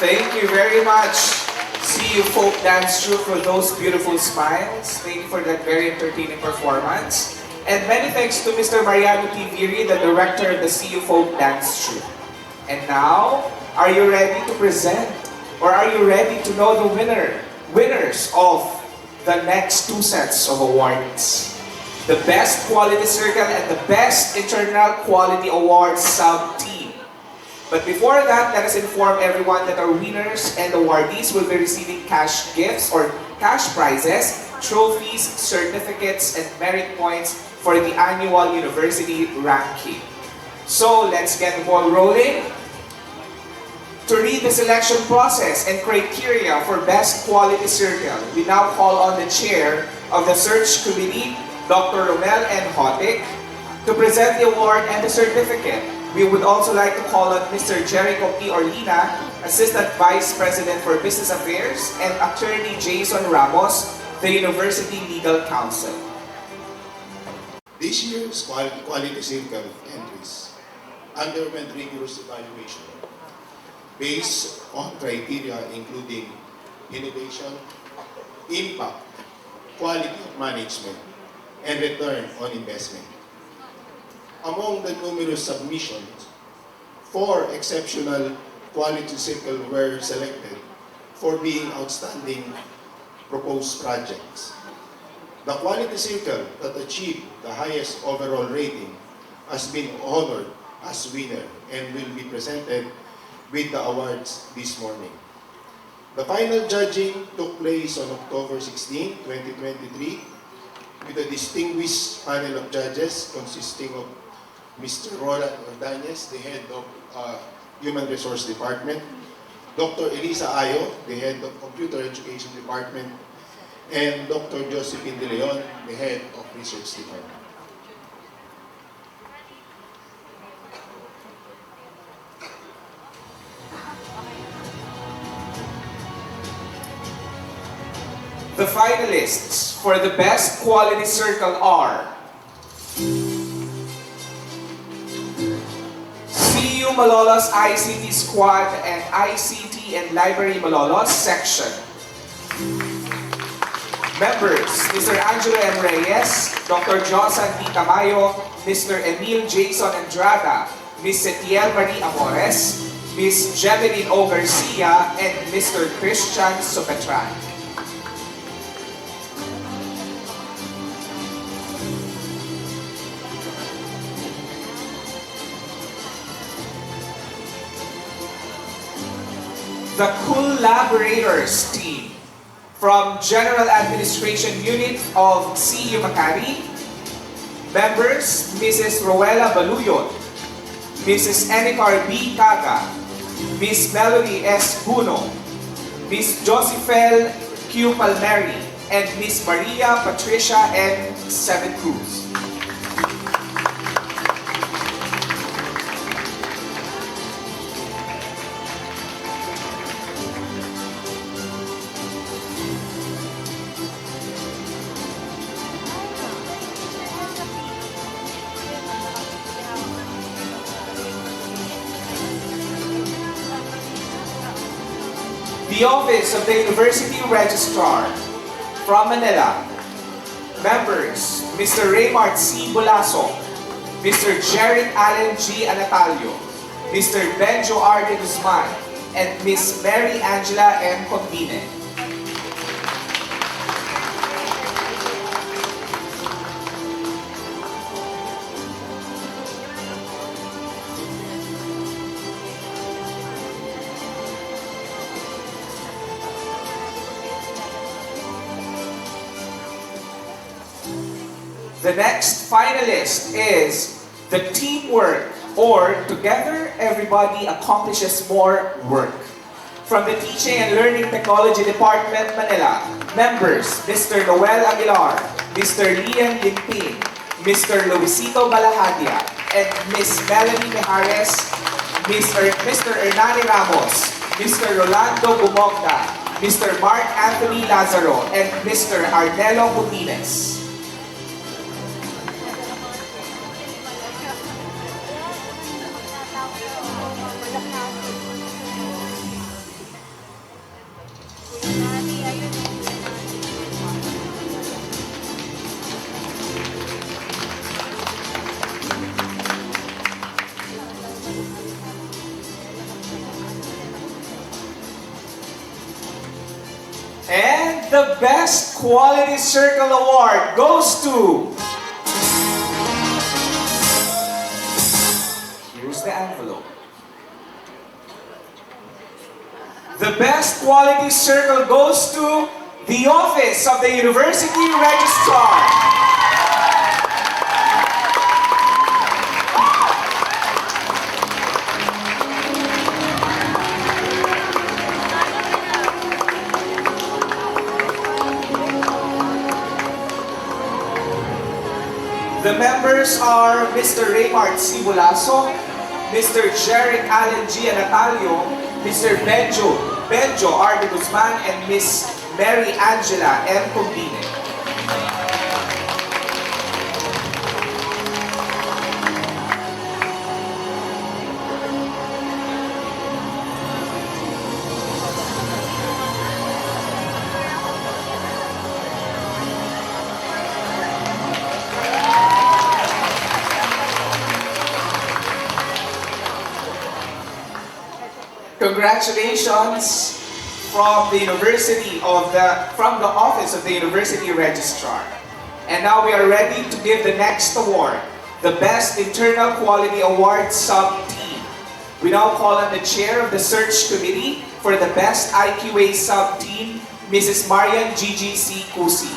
[SPEAKER 2] Thank you very much, CU Folk Dance Troupe, for those beautiful smiles. Thank you for that very entertaining performance. And many thanks to Mr. Mariano Tiviri, the director of the CU Folk Dance Troupe. And now, are you ready to present? Or are you ready to know the winners of the next two sets of awards? The Best Quality Circle and the Best Internal Quality Awards Sub-Team. But before that, let us inform everyone that our winners and awardees will be receiving cash gifts or cash prizes, trophies, certificates, and merit points for the annual university ranking. So let's get the ball rolling. To read the selection process and criteria for Best Quality Circle, we now call on the chair of the search committee, Dr. Romel N. Hotic, to present the award and the certificate. We would also like to call on Mr. Jericho P. Orlina, Assistant Vice President for Business Affairs, and Attorney Jason Ramos, the University Legal Counsel.
[SPEAKER 6] This year's Quality Circle entries underwent rigorous evaluation based on criteria including innovation, impact, quality of management, and return on investment. Among the numerous submissions, 4 exceptional Quality Circle were selected for being outstanding proposed projects. The Quality Circle that achieved the highest overall rating has been honored as winner and will be presented with the awards this morning. The final judging took place on October 16, 2023 with a distinguished panel of judges consisting of Mr. Roland Ordonez, the head of Human Resource Department, Dr. Elisa Ayo, the head of Computer Education Department, and Dr. Josephine De Leon, the head of Research Department.
[SPEAKER 2] The finalists for the Best Quality Circle are CU Malolos ICT Squad and ICT and Library Malolos Section. Members, Mr. Angelo M. Reyes, Dr. Johnson P. Tamayo, Mr. Emil Jason Andrada, Ms. Setiel Marie Amores, Ms. Jemeline O. Garcia, and Mr. Christian Sopetran. The Collaborators team from General Administration Unit of CU Makati. Members, Mrs. Rowella Baluyot, Mrs. Enicar B. Caga, Ms. Melody S. Buno, Ms. Josephel Q. Palmeri, and Ms. Maria Patricia N. Seven Cruz. The Office of the University Registrar from Manila. Members, Mr. Raymart C. Bulaso, Mr. Jared Allen G. Anatalio, Mr. Benjo R. de Guzman, and Ms. Mary Angela M. Combine. The next finalist is the teamwork, or together everybody accomplishes more work. From the Teaching and Learning Technology Department, Manila, members Mr. Noel Aguilar, Mr. Liam Limpin, Mr. Luisito Balahadia, and Ms. Melanie Mejares, Mr. Hernani Ramos, Mr. Rolando Bumogda, Mr. Mark Anthony Lazaro, and Mr. Arnelo Putines. the Best Quality Circle Award goes to... Here's the envelope. The Best Quality Circle goes to the Office of the University Registrar. The members are Mr. Raymart C. Bulaso, Mr. Jeric Allen G. Natalio, Mr. Benjo R. de Guzman, and Miss Mary Angela M. Combine. Congratulations from the Office of the University Registrar. And now we are ready to give the next award, the Best Internal Quality Award Sub-Team. We now call on the Chair of the Search Committee for the Best IQA Sub-Team, Mrs. Marian Gigi Cusi.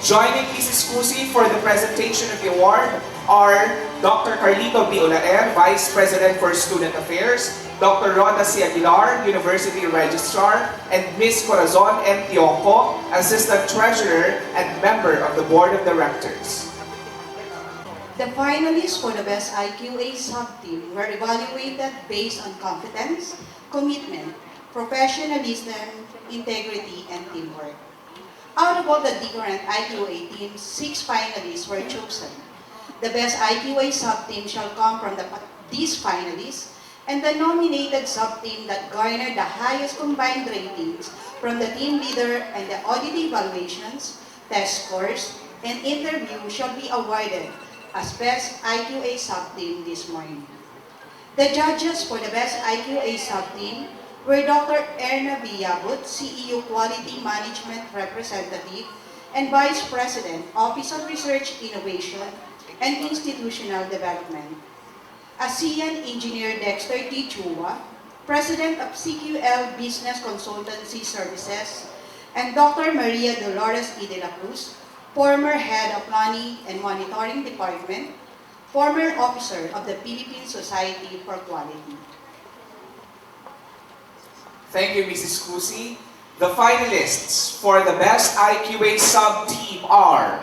[SPEAKER 2] Joining Mrs. Cusi for the presentation of the award are Dr. Carlito B. Olaer, Vice President for Student Affairs, Dr. Roda C. Aguilar, University Registrar, and Ms. Corazon M. Tionco, Assistant Treasurer and member of the Board of Directors.
[SPEAKER 3] The finalists for the Best IQA Sub-Team were evaluated based on competence, commitment, professionalism, integrity, and teamwork. Out of all the different IQA teams, 6 finalists were chosen. The Best IQA Sub-Team shall come from these finalists, and the nominated sub-team that garnered the highest combined ratings from the team leader and the audit evaluations, test scores, and interview shall be awarded as Best IQA Sub-Team this morning. The judges for the Best IQA Sub-Team were Dr. Erna Villabut, CEU Quality Management Representative and Vice President, Office of Research, Innovation, and Institutional Development. ASEAN Engineer Dexter T. Chua, President of CQL Business Consultancy Services, and Dr. Maria Dolores E. de la Cruz, former Head of Planning and Monitoring Department, former Officer of the Philippine Society for Quality.
[SPEAKER 2] Thank you, Mrs. Cusi. The finalists for the Best IQA Sub-Team are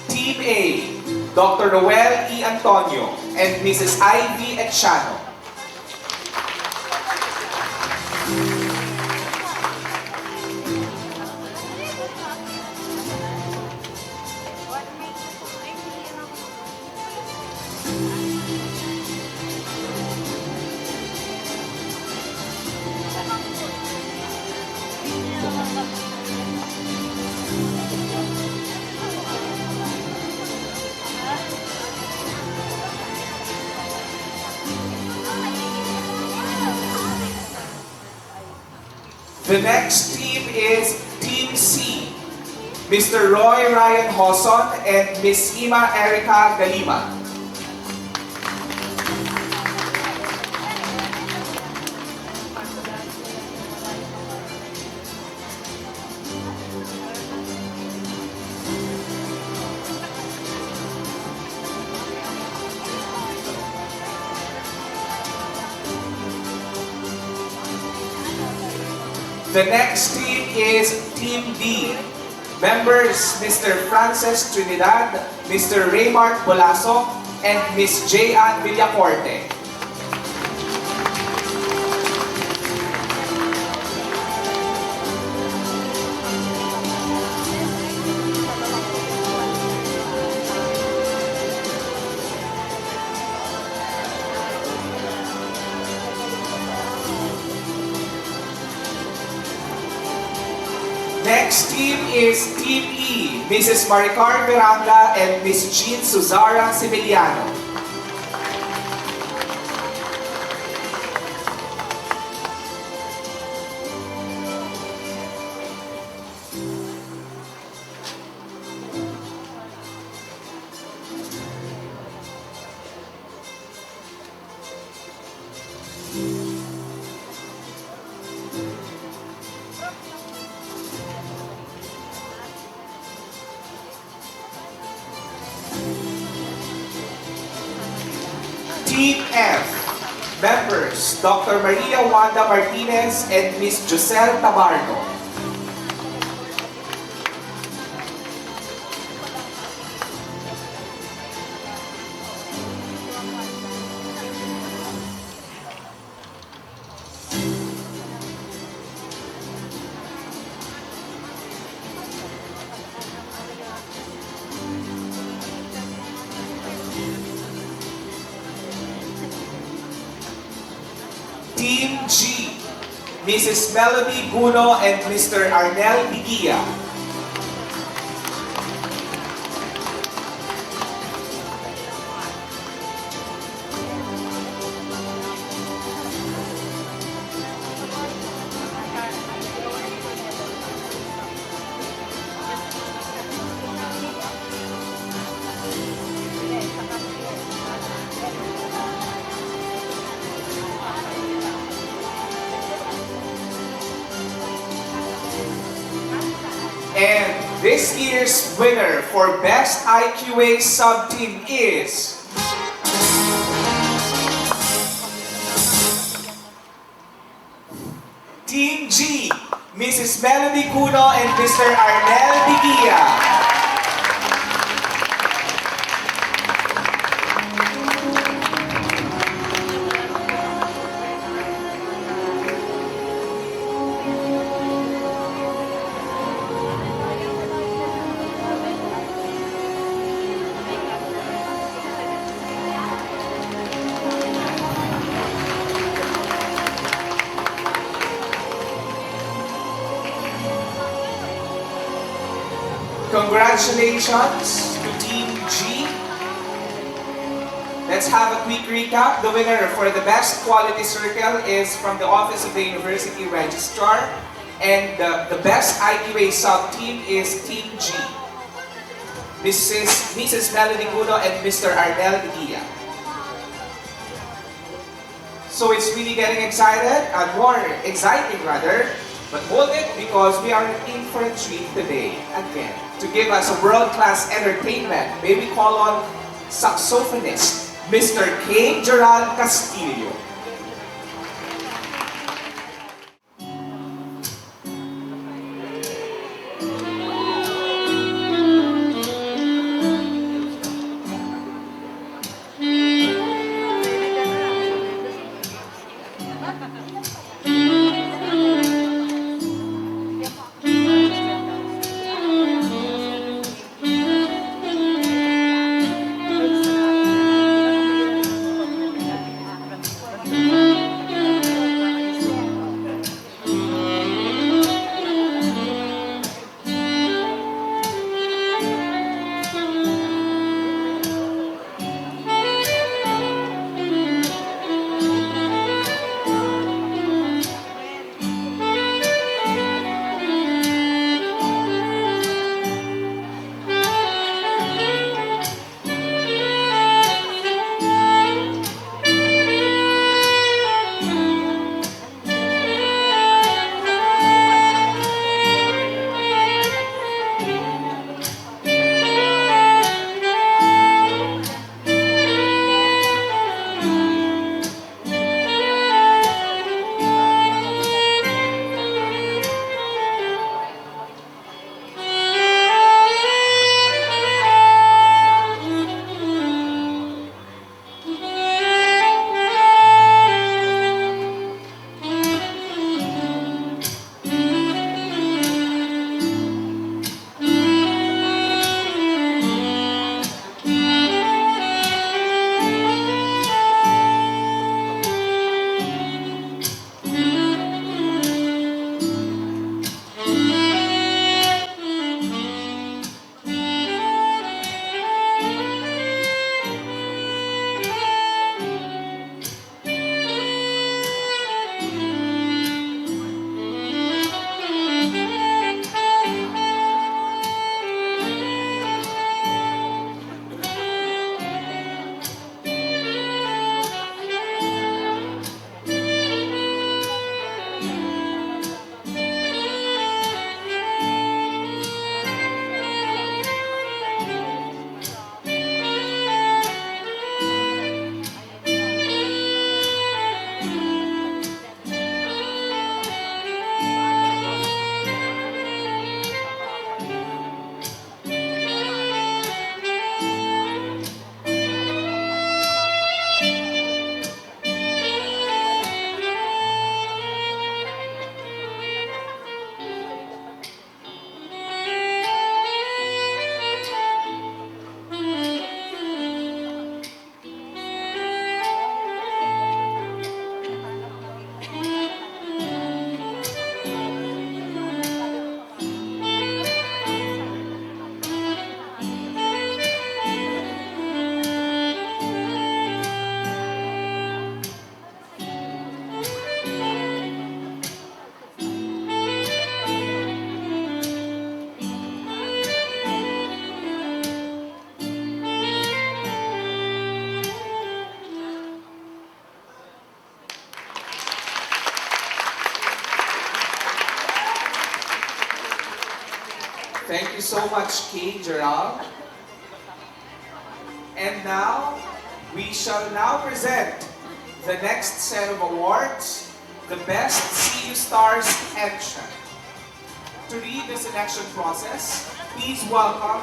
[SPEAKER 2] Team A, Dr. Noel E. Antonio and Mrs. Ivy Echano. The next team is Team C, Mr. Roy Ryan Hoson and Ms. Ima Erica Galima. The next team is Team D. Members Mr. Frances Trinidad, Mr. Raymart Bolaso, and Ms. J. Ann Villacorte. Next team is Team E, Mrs. Maricar Veranga and Ms. Jean Suzara Similiano. Team F. Members, Dr. Maria Wanda Martinez and Ms. Joselle Tabarno. Team G, Mrs. Melody Guno and Mr. Arnel Bigia. And this year's winner for Best IQA Sub-Team is... Team G, Mrs. Melody Cuno and Mr. Arnel Bigia. Congratulations to Team G. Let's have a quick recap. The winner for the Best Quality Circle is from the Office of the University Registrar, and the Best IQA Sub-Team is Team G. Mrs. Melody Guno and Mr. Arnel Bigia. So it's really getting excited, and more exciting rather. But hold it, because we are in for a treat today, again. To give us a world-class entertainment, may we call on saxophonist, Mr. K. Gerald Castillo. Thank you so much, Kay Gerald. And now, we shall now present the next set of awards, the Best CU Stars Entrant. To read the selection process, please welcome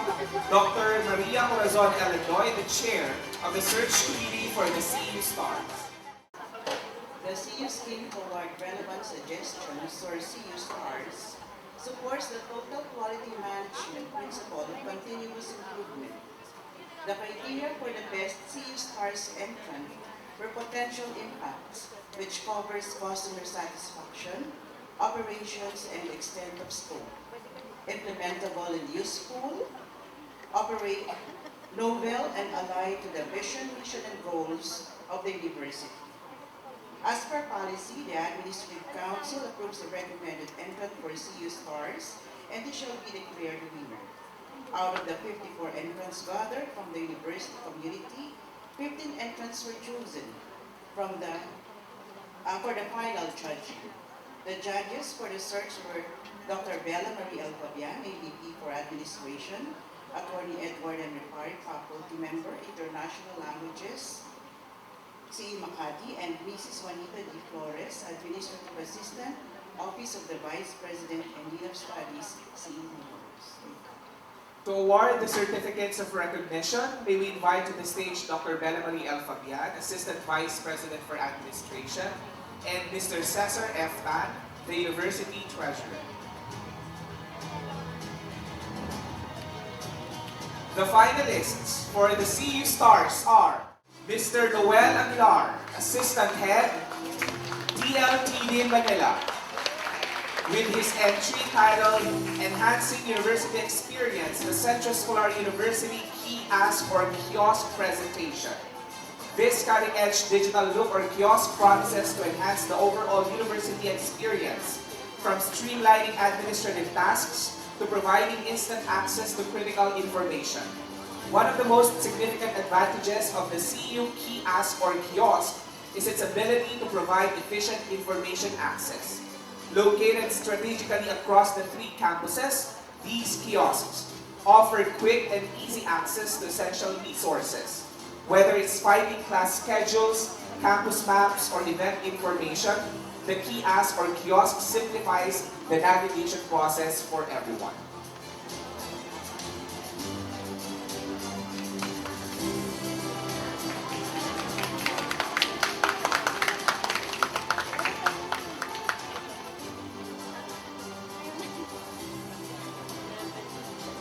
[SPEAKER 2] Dr. Maria Corazon Elendoy, the Chair of the Search Committee for the CU Stars.
[SPEAKER 7] The CU Scheme Toward Relevant Suggestions, or CU Stars, supports the total quality management principle of continuous improvement. The criteria for the best CU Stars entrant were potential impacts, which covers customer satisfaction, operations, and extent of scope. Implementable and useful, operate novel and aligned to the vision, mission, and goals of the university. As per policy, the Administrative Council approves the recommended entrant for CU Stars, and they shall be declared the winner. Out of the 54 entrants gathered from the university community, 15 entrants were chosen from for the final judging. The judges for the search were Dr. Bella Marie L. Fabian, AVP for Administration, Attorney Edward M. Ripari, Faculty Member, International Languages, C. Makati, and Mrs. Juanita D. Flores, Administrative Assistant, Office of the Vice President and Dean of Studies, C.
[SPEAKER 2] To award the certificates of recognition, may we invite to the stage Dr. Bella Marie L. Fabian, Assistant Vice President for Administration, and Mr. Cesar F. Tan, the University Treasurer. The finalists for the CU Stars are Mr. Noel Aguilar, Assistant Head, DLTD Manila, with his entry titled Enhancing University Experience, the Central Scholar University Key-Ask or Kiosk Presentation. This cutting-edge digital look or kiosk promises to enhance the overall university experience, from streamlining administrative tasks to providing instant access to critical information. One of the most significant advantages of the CU Key-Ask or Kiosk is its ability to provide efficient information access. Located strategically across the 3 campuses, these kiosks offer quick and easy access to essential resources. Whether it's finding class schedules, campus maps, or event information, the Key-Ask or Kiosk simplifies the navigation process for everyone.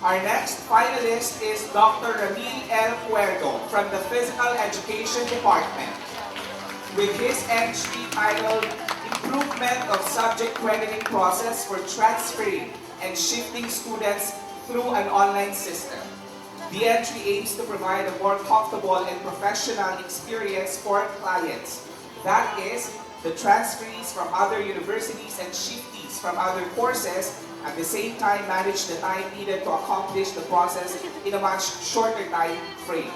[SPEAKER 2] Our next finalist is Dr. Ramil L. Cuerdo from the Physical Education Department, with his entry titled Improvement of Subject Crediting Process for Transferring and Shifting Students Through an Online System. The entry aims to provide a more comfortable and professional experience for clients. That is, the transferees from other universities and shiftees from other courses at the same time manage the time needed to accomplish the process in a much shorter time frame.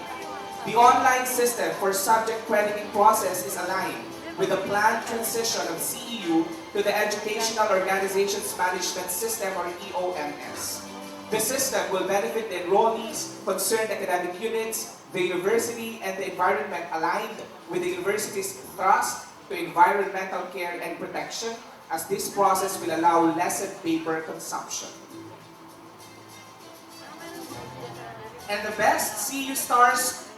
[SPEAKER 2] The online system for subject crediting process is aligned with the planned transition of CEU to the Educational Organizations Management System or EOMS. The system will benefit the enrollees, concerned academic units, the university, and the environment aligned with the university's thrust to environmental care and protection, as this process will allow lessened paper consumption. And the best CU Stars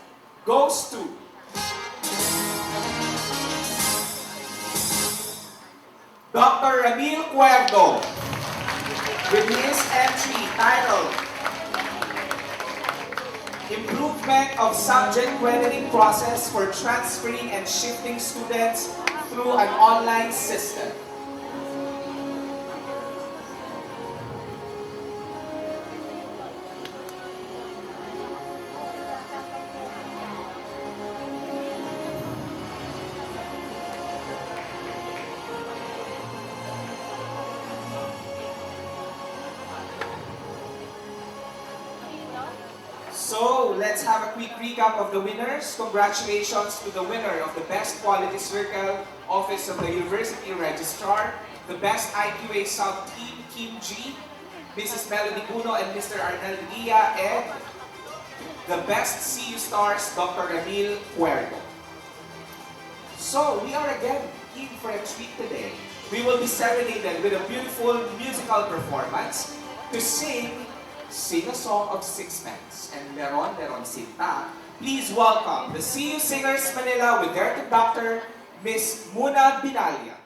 [SPEAKER 2] goes to Dr. Ramil Cuerdo, with his entry titled Improvement of Subject Crediting Process for Transferring and Shifting Students Through an Online System. So, let's have a quick recap of the winners. Congratulations to the winner of the Best Quality Circle, Office of the University Registrar, the Best IQA South Team, Kim G, Mrs. Melody Puno and Mr. Arnel Dia, and the best CU stars, Dr. Ramil Puerto. So, we are again in for a treat today. We will be serenaded with a beautiful musical performance to sing a Song of Sixpence. And meron sinta. Please welcome the CU Singers Manila with their conductor, Miss Muna Binalia.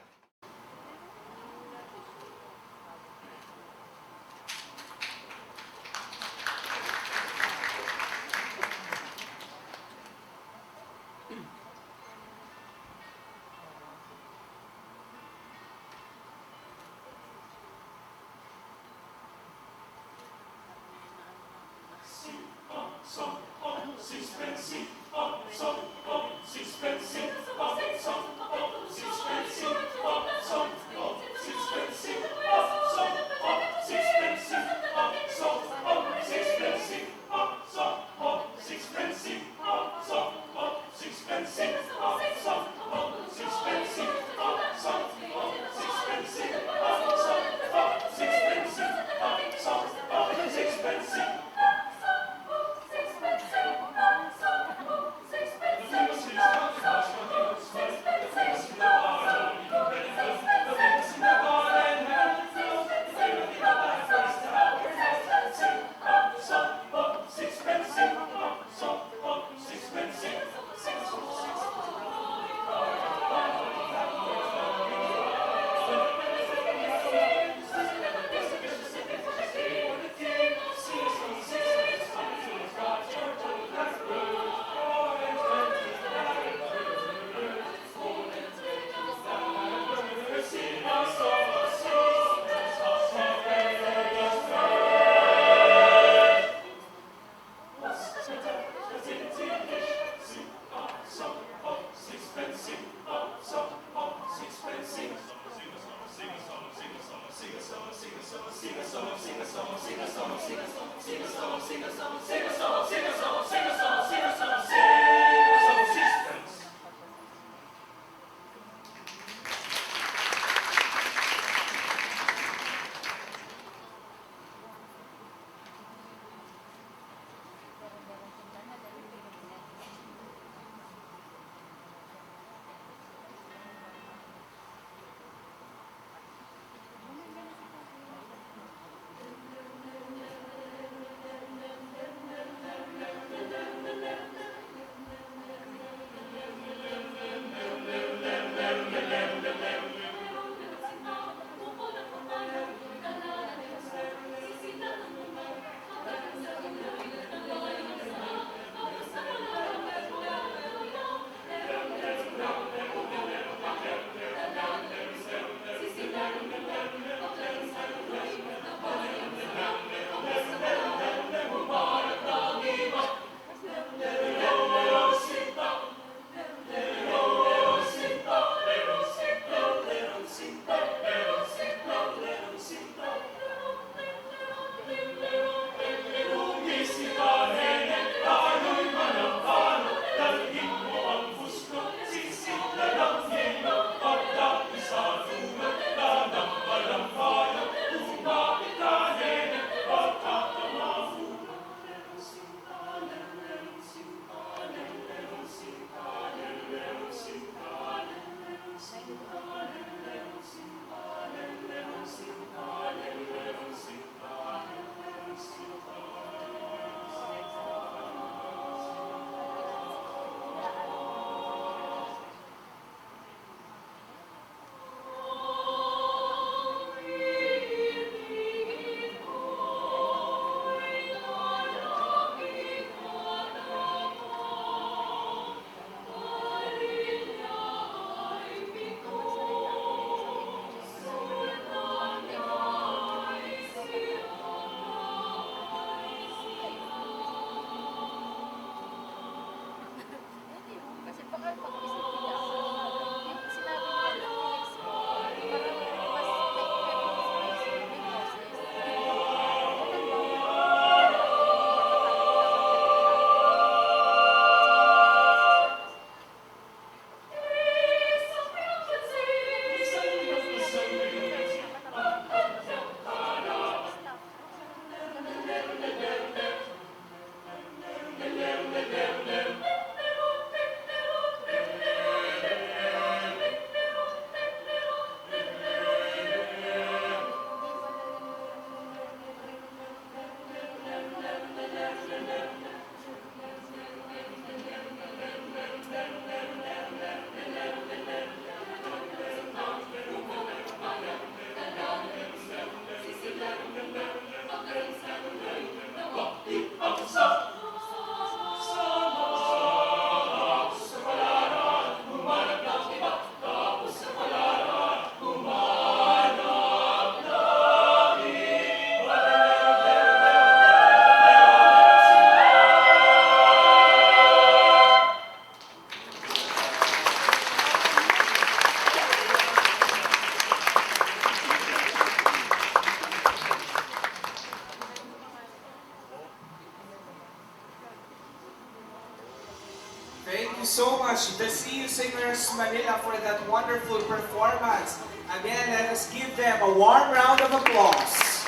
[SPEAKER 2] much, the CU Singers Manila, for that wonderful performance. Again, let us give them a warm round of applause.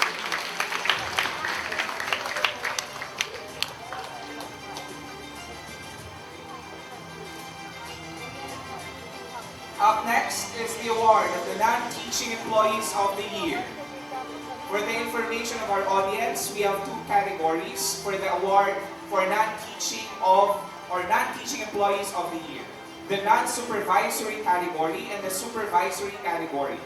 [SPEAKER 2] Up next is the award of the Non-Teaching Employees of the Year. For the information of our audience, we have two categories for the award for non-teaching employees of the year. The non-supervisory category and the supervisory category.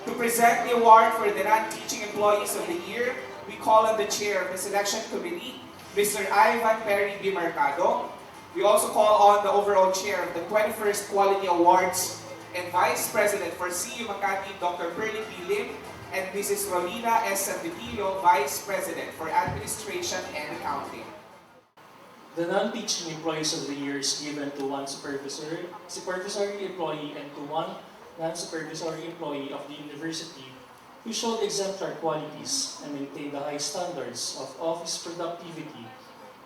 [SPEAKER 2] To present the award for the non-teaching employees of the year, we call on the chair of the selection committee, Mr. Ivan Perry B. Mercado. We also call on the overall chair of the 21st Quality Awards and Vice President for CU Makati, Dr. Pearlie P. Lim, and Mrs. Rolina S. Santitillo, Vice President for Administration and Accounting.
[SPEAKER 8] The non-teaching employees of the year is given to one supervisory employee and to one non-supervisory employee of the university who showed exemplary qualities and maintained the high standards of office productivity,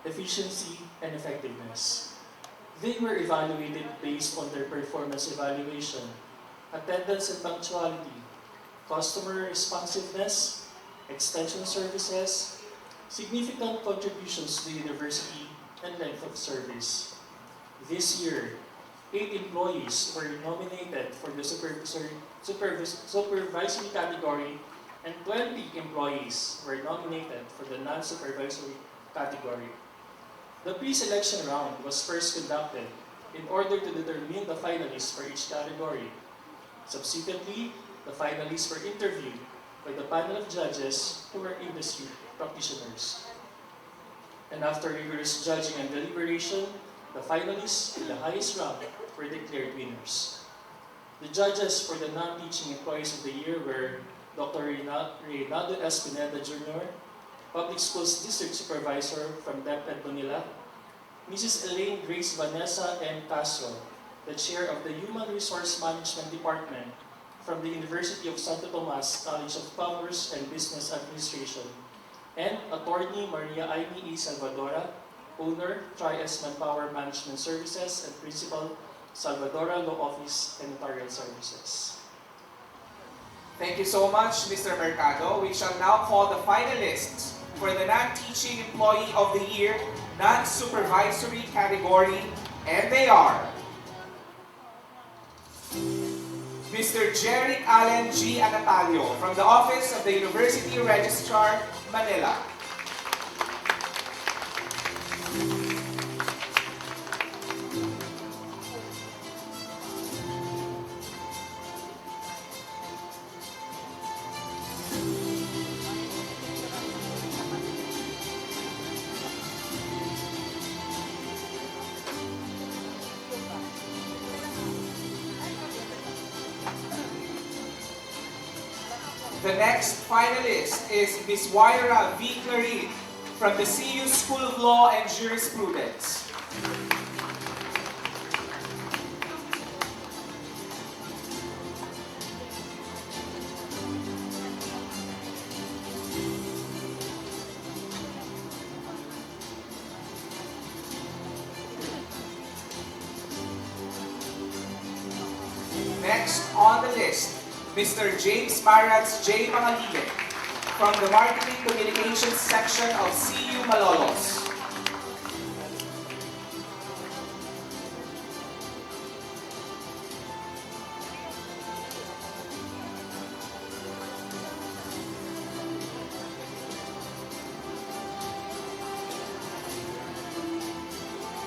[SPEAKER 8] efficiency, and effectiveness. They were evaluated based on their performance evaluation, attendance and punctuality, customer responsiveness, extension services, significant contributions to the university, and length of service. This year, 8 employees were nominated for the supervisory category and 20 employees were nominated for the non-supervisory category. The pre-selection round was first conducted in order to determine the finalists for each category. Subsequently, the finalists were interviewed by the panel of judges who were industry practitioners. And after rigorous judging and deliberation, the finalists with the highest rank were declared winners. The judges for the non-teaching employees of the year were Dr. Reynaldo S. Pineda Jr., Public Schools District Supervisor from DepEd Manila, Mrs. Elaine Grace Vanessa M. Castro, the Chair of the Human Resource Management Department from the University of Santo Tomas College of Commerce and Business Administration, and Attorney Maria Aimee E. Salvadora, owner, Tri-S Manpower Management Services, and Principal, Salvadora Law Office and Notarial Services.
[SPEAKER 2] Thank you so much, Mr. Mercado. We shall now call the finalists for the Non-Teaching Employee of the Year, Non-Supervisory category, and they are Mr. Jeric Allen G. Anatalio from the Office of the University Registrar, Manila. The next finalist is Ms. Wyra V. Clarin from the CU School of Law and Jurisprudence. Next on the list, Mr. James Marats J. Pangalile from the Marketing Communications section of CU Malolos.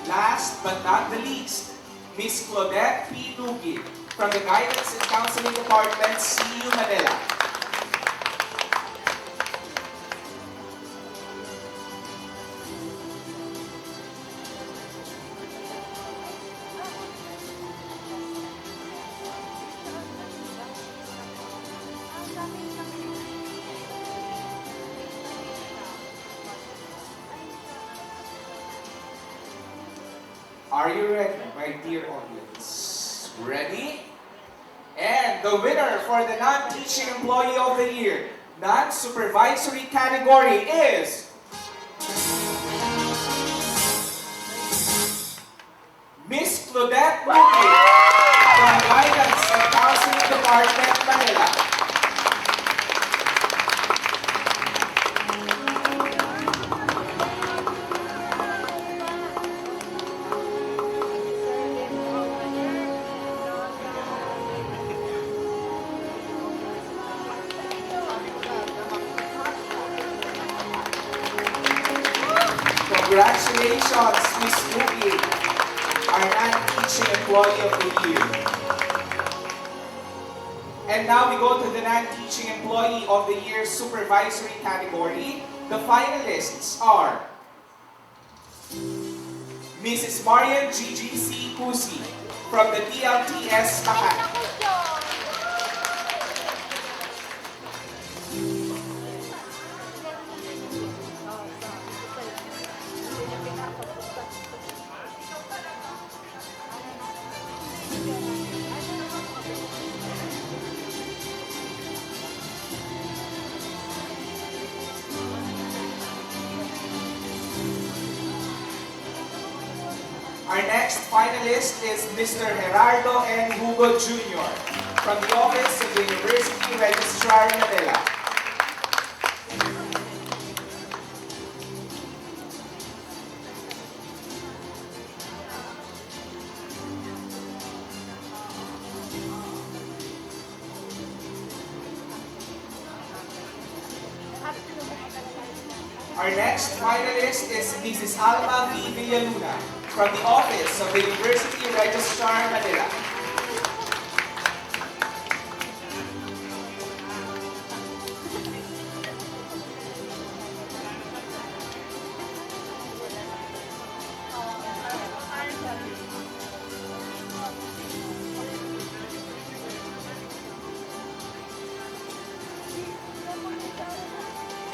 [SPEAKER 2] Last but not the least, Ms. Claudette P. Dugi from the Guidance and Counseling Department, CU Manila. Are you ready, my dear audience? Ready? And the winner for the Non-Teaching Employee of the Year, Non-Supervisory category is Miss Claudette Luque from Guidance and Counseling Department, Manila. Congratulations, Ms. Luque, our non-teaching employee of the year. And now we go to the non-teaching employee of the year supervisory category. The finalists are Mrs. Marian GGC Pusi from the DLTS Makati. Our next finalist is Mr. Gerardo N. Hugo Jr. from the Office of the University Registrar, Manila. Our next finalist is Mrs. Alma V. Villaluna from the Office of the University Registrar, Manila.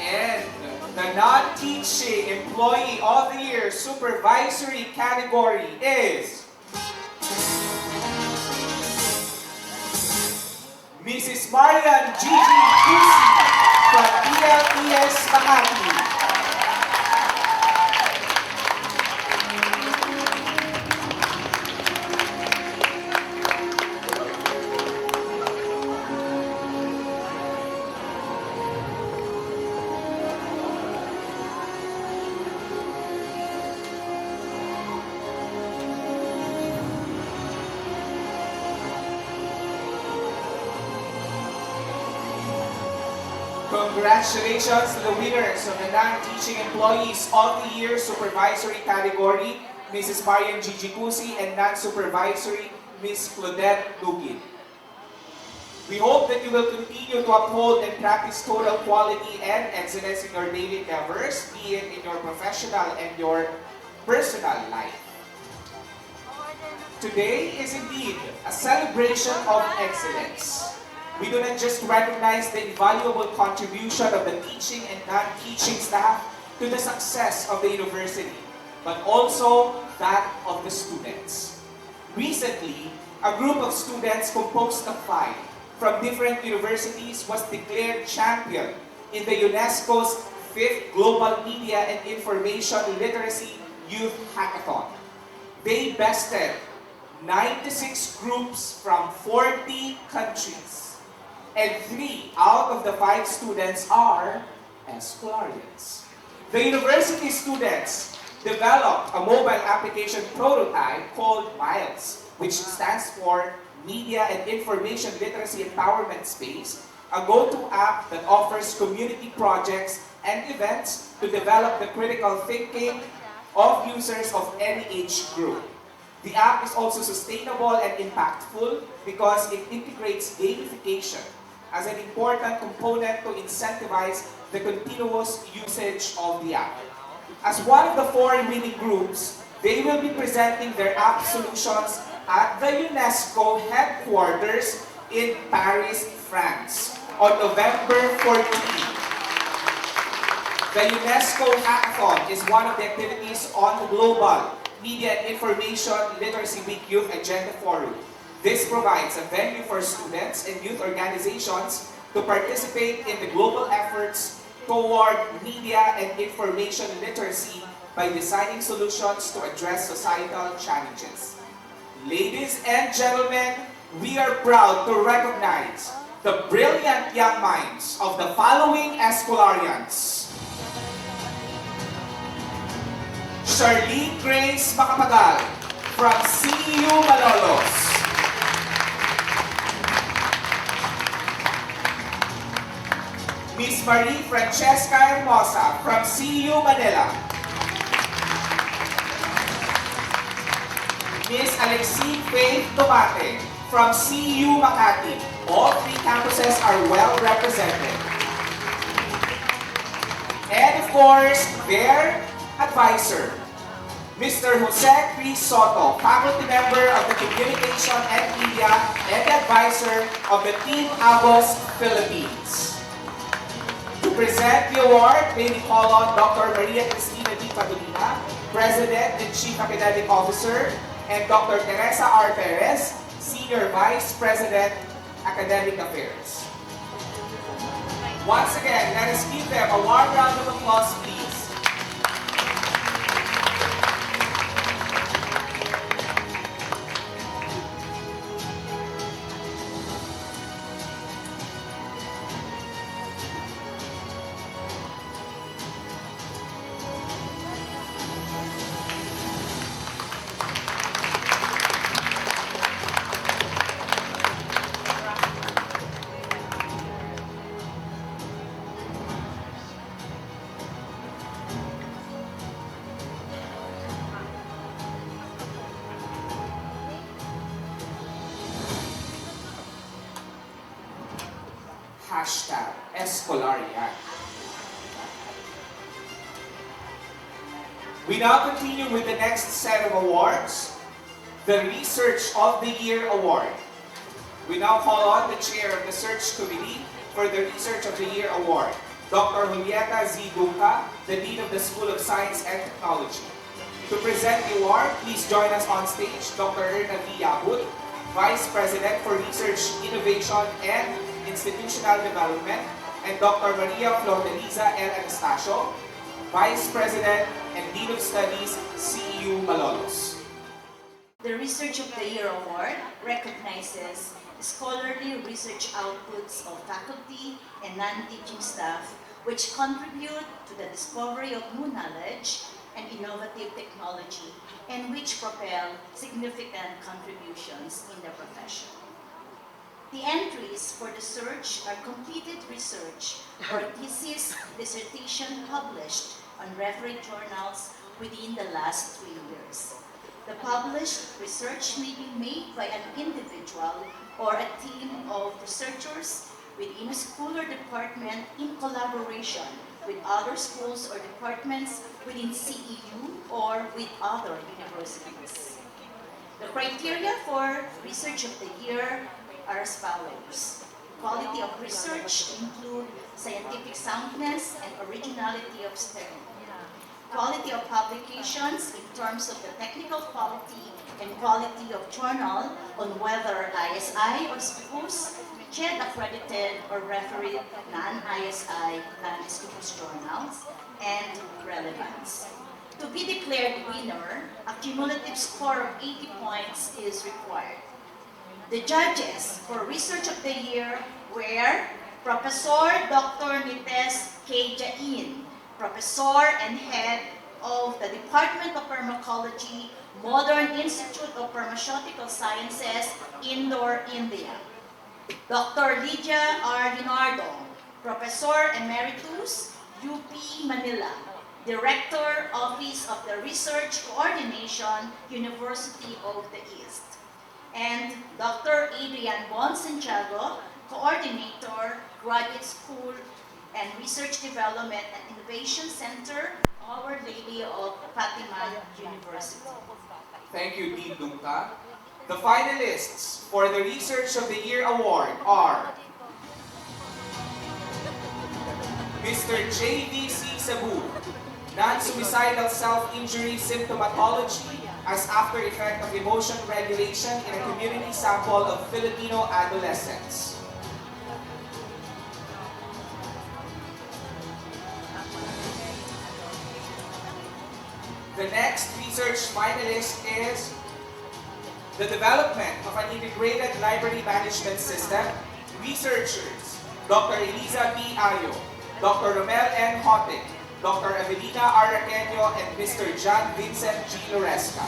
[SPEAKER 2] And the non-teaching employee of the year supervisory category is Mrs. Marian Gigi Pusi from DLTS Makati. Congratulations to the winners of the non-teaching employees of the year supervisory category, Mrs. Marian Gigi Pusi, and non-supervisory, Ms. Claudette Luque. We hope that you will continue to uphold and practice total quality and excellence in your daily endeavors, be it in your professional and your personal life. Today is indeed a celebration of excellence. We do not just recognize the invaluable contribution of the teaching and non-teaching staff to the success of the university, but also that of the students. Recently, a group of students composed of 5 from different universities was declared champion in the UNESCO's 5th Global Media and Information Literacy Youth Hackathon. They bested 96 groups from 40 countries. And 3 out of the 5 students are Escolarians. The university students developed a mobile application prototype called MILES, which stands for Media and Information Literacy Empowerment Space, a go-to app that offers community projects and events to develop the critical thinking of users of any age group. The app is also sustainable and impactful because it integrates gamification as an important component to incentivize the continuous usage of the app. As one of the 4 winning groups, they will be presenting their app solutions at the UNESCO headquarters in Paris, France on November 14. The UNESCO Hackathon is one of the activities on the Global Media and Information Literacy Week Youth Agenda Forum. This provides a venue for students and youth organizations to participate in the global efforts toward media and information literacy by designing solutions to address societal challenges. Ladies and gentlemen, we are proud to recognize the brilliant young minds of the following Escolarians. Charlene Grace Macapagal from CEU Malolos. Miss Marie Francesca Hermosa from CEU Manila. Miss Alexine Faith Tomate from CEU Makati. All three campuses are well represented. And of course, their advisor, Mr. Jose Cris Soto, faculty member of the Communication and Media and advisor of the Team Abos Philippines. To present the award, may we call on Dr. Maria Cristina D. Padulina, President and Chief Academic Officer, and Dr. Teresa R. Perez, Senior Vice President, Academic Affairs. Once again, let us give them a warm round of applause, please. Hashtag Escolarian. We now continue with the next set of awards, the Research of the Year Award. We now call on the Chair of the Search Committee for the Research of the Year Award, Dr. Julieta Z. Dunca, the Dean of the School of Science and Technology. To present the award, please join us on stage, Dr. Erna V. Yabut, Vice President for Research, Innovation, and Institutional Development, and Dr. Maria Flordeliza L. Anastasio, Vice President and Dean of Studies, CEU Malolos.
[SPEAKER 9] The Research of the Year Award recognizes scholarly research outputs of faculty and non-teaching staff which contribute to the discovery of new knowledge and innovative technology and which propel significant contributions in the profession. The entries for the search are completed research or thesis dissertation published on refereed journals within the last 3 years. The published research may be made by an individual or a team of researchers within a school or department in collaboration with other schools or departments within CEU or with other universities. The criteria for Research of the Year are as follows. Quality of research include scientific soundness and originality of study. Quality of publications in terms of the technical quality and quality of journal on whether ISI or SCOPUS, JED accredited or refereed non-ISI, non-SCOPUS journals, and relevance. To be declared winner, a cumulative score of 80 points is required. The judges for Research of the Year were Professor Dr. Nites K. Jain, Professor and Head of the Department of Pharmacology, Modern Institute of Pharmaceutical Sciences, Indore, India. Dr. Lydia R. Dinardo, Professor Emeritus, UP Manila, Director, Office of the Research Coordination, University of the East. And Dr. Adrian Bon Santiago, Coordinator, Graduate School and Research Development and Innovation Center, Our Lady of Fatima University.
[SPEAKER 2] Thank you, Dean Dunca. The finalists for the Research of the Year Award are Mr. J.V.C. Cebu, non-suicidal self-injury symptomatology as after effect of emotion regulation in a community sample of Filipino adolescents. The next research finalist is the development of an integrated library management system, researchers, Dr. Eliza B. Ayo, Dr. Romel N. Hotic, Dr. Avelina Araqueño, and Mr. John Vincent G. Loresca.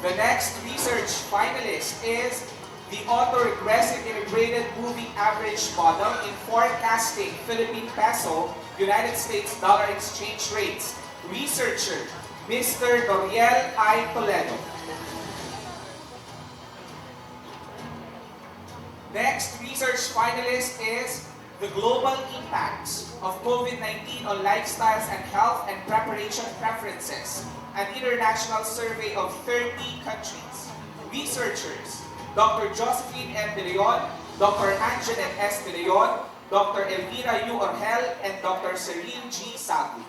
[SPEAKER 2] The next research finalist is the Autoregressive Integrated Moving Average Model in Forecasting Philippine Peso, United States Dollar Exchange Rates. Researcher, Mr. Doriel I. Toledo. Next research finalist is the global impacts of COVID-19 on lifestyles and health and preparation preferences, an international survey of 30 countries. Researchers, Dr. Josephine M. De Leon, Dr. Anjanette S. De Leon, Dr. Elvira U. Orgel, and Dr. Cyril G. Sabu.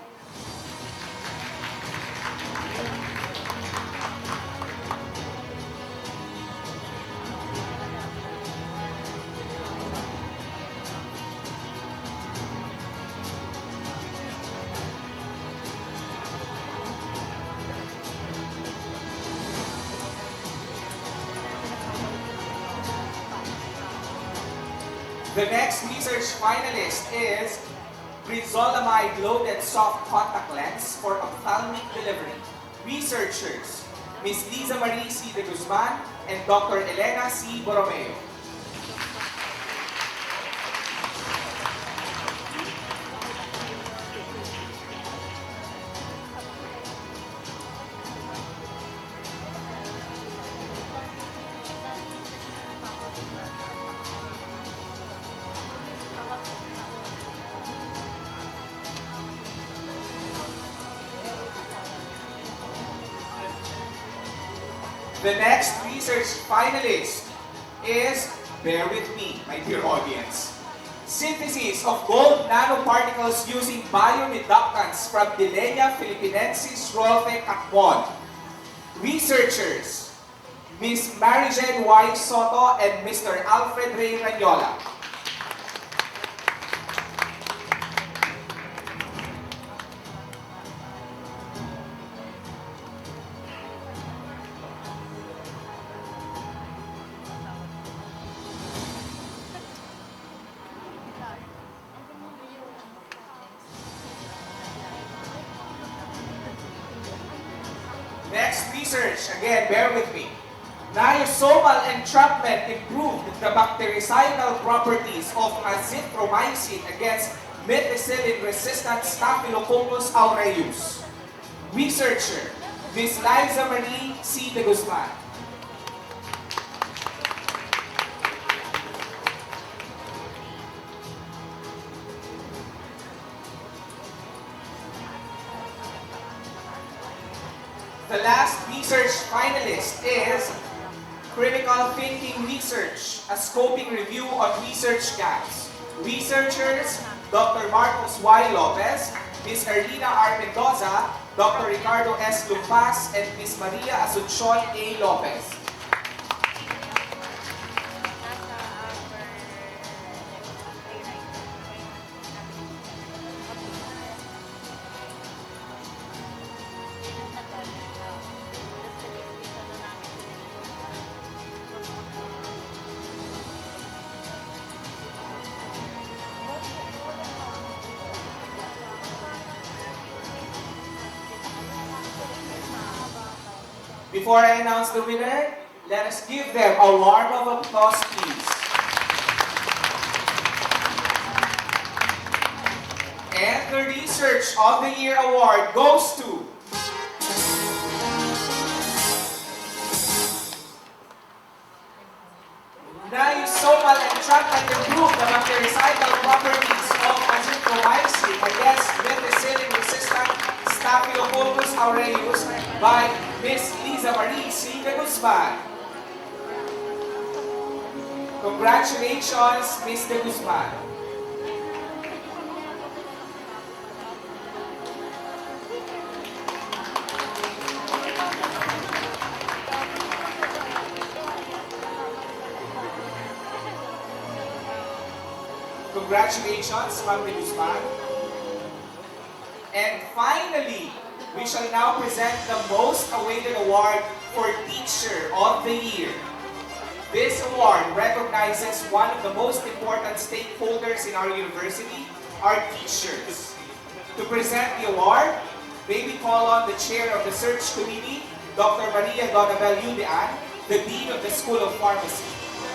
[SPEAKER 2] The next research finalist is Brinzolamide Loaded Soft Contact Lens for Ophthalmic Delivery. Researchers, Ms. Liza Marie C. de Guzman and Dr. Elena C. Borromeo. The next research finalist is, bear with me, my dear audience, synthesis of gold nanoparticles using bioreductants from Dilenia philippinensis rolfe Cacmon. Researchers, Ms. Marijen Y. Soto and Mr. Alfred Ray Ranyola. Next research, again, bear with me. Niasomal entrapment improved the bactericidal properties of azithromycin against methicillin-resistant Staphylococcus aureus. Researcher, Ms. Liza Marie C. de Guzman. The last research finalist is Critical Thinking Research, a scoping review on research gaps. Researchers, Dr. Marcos Y. Lopez, Ms. Erlina R. Mendoza, Dr. Ricardo S. Lumpas, and Ms. Maria Asuncion A. Lopez. Before I announce the winner, let us give them a round of applause, please. And the Research of the Year award goes to Niasomal entrapment improved the bactericidal properties of azithromycin against methicillin-resistant Staphylococcus aureus by Ms. Liza Marie C. de Guzman. Congratulations, Ms. de Guzman. Congratulations, Ma'am De Guzman. And finally, we shall now present the most awaited award for Teacher of the Year. This award recognizes one of the most important stakeholders in our university, our teachers. To present the award, may we call on the Chair of the Search Committee, Dr. Maria Donabel Yudean, the Dean of the School of Pharmacy.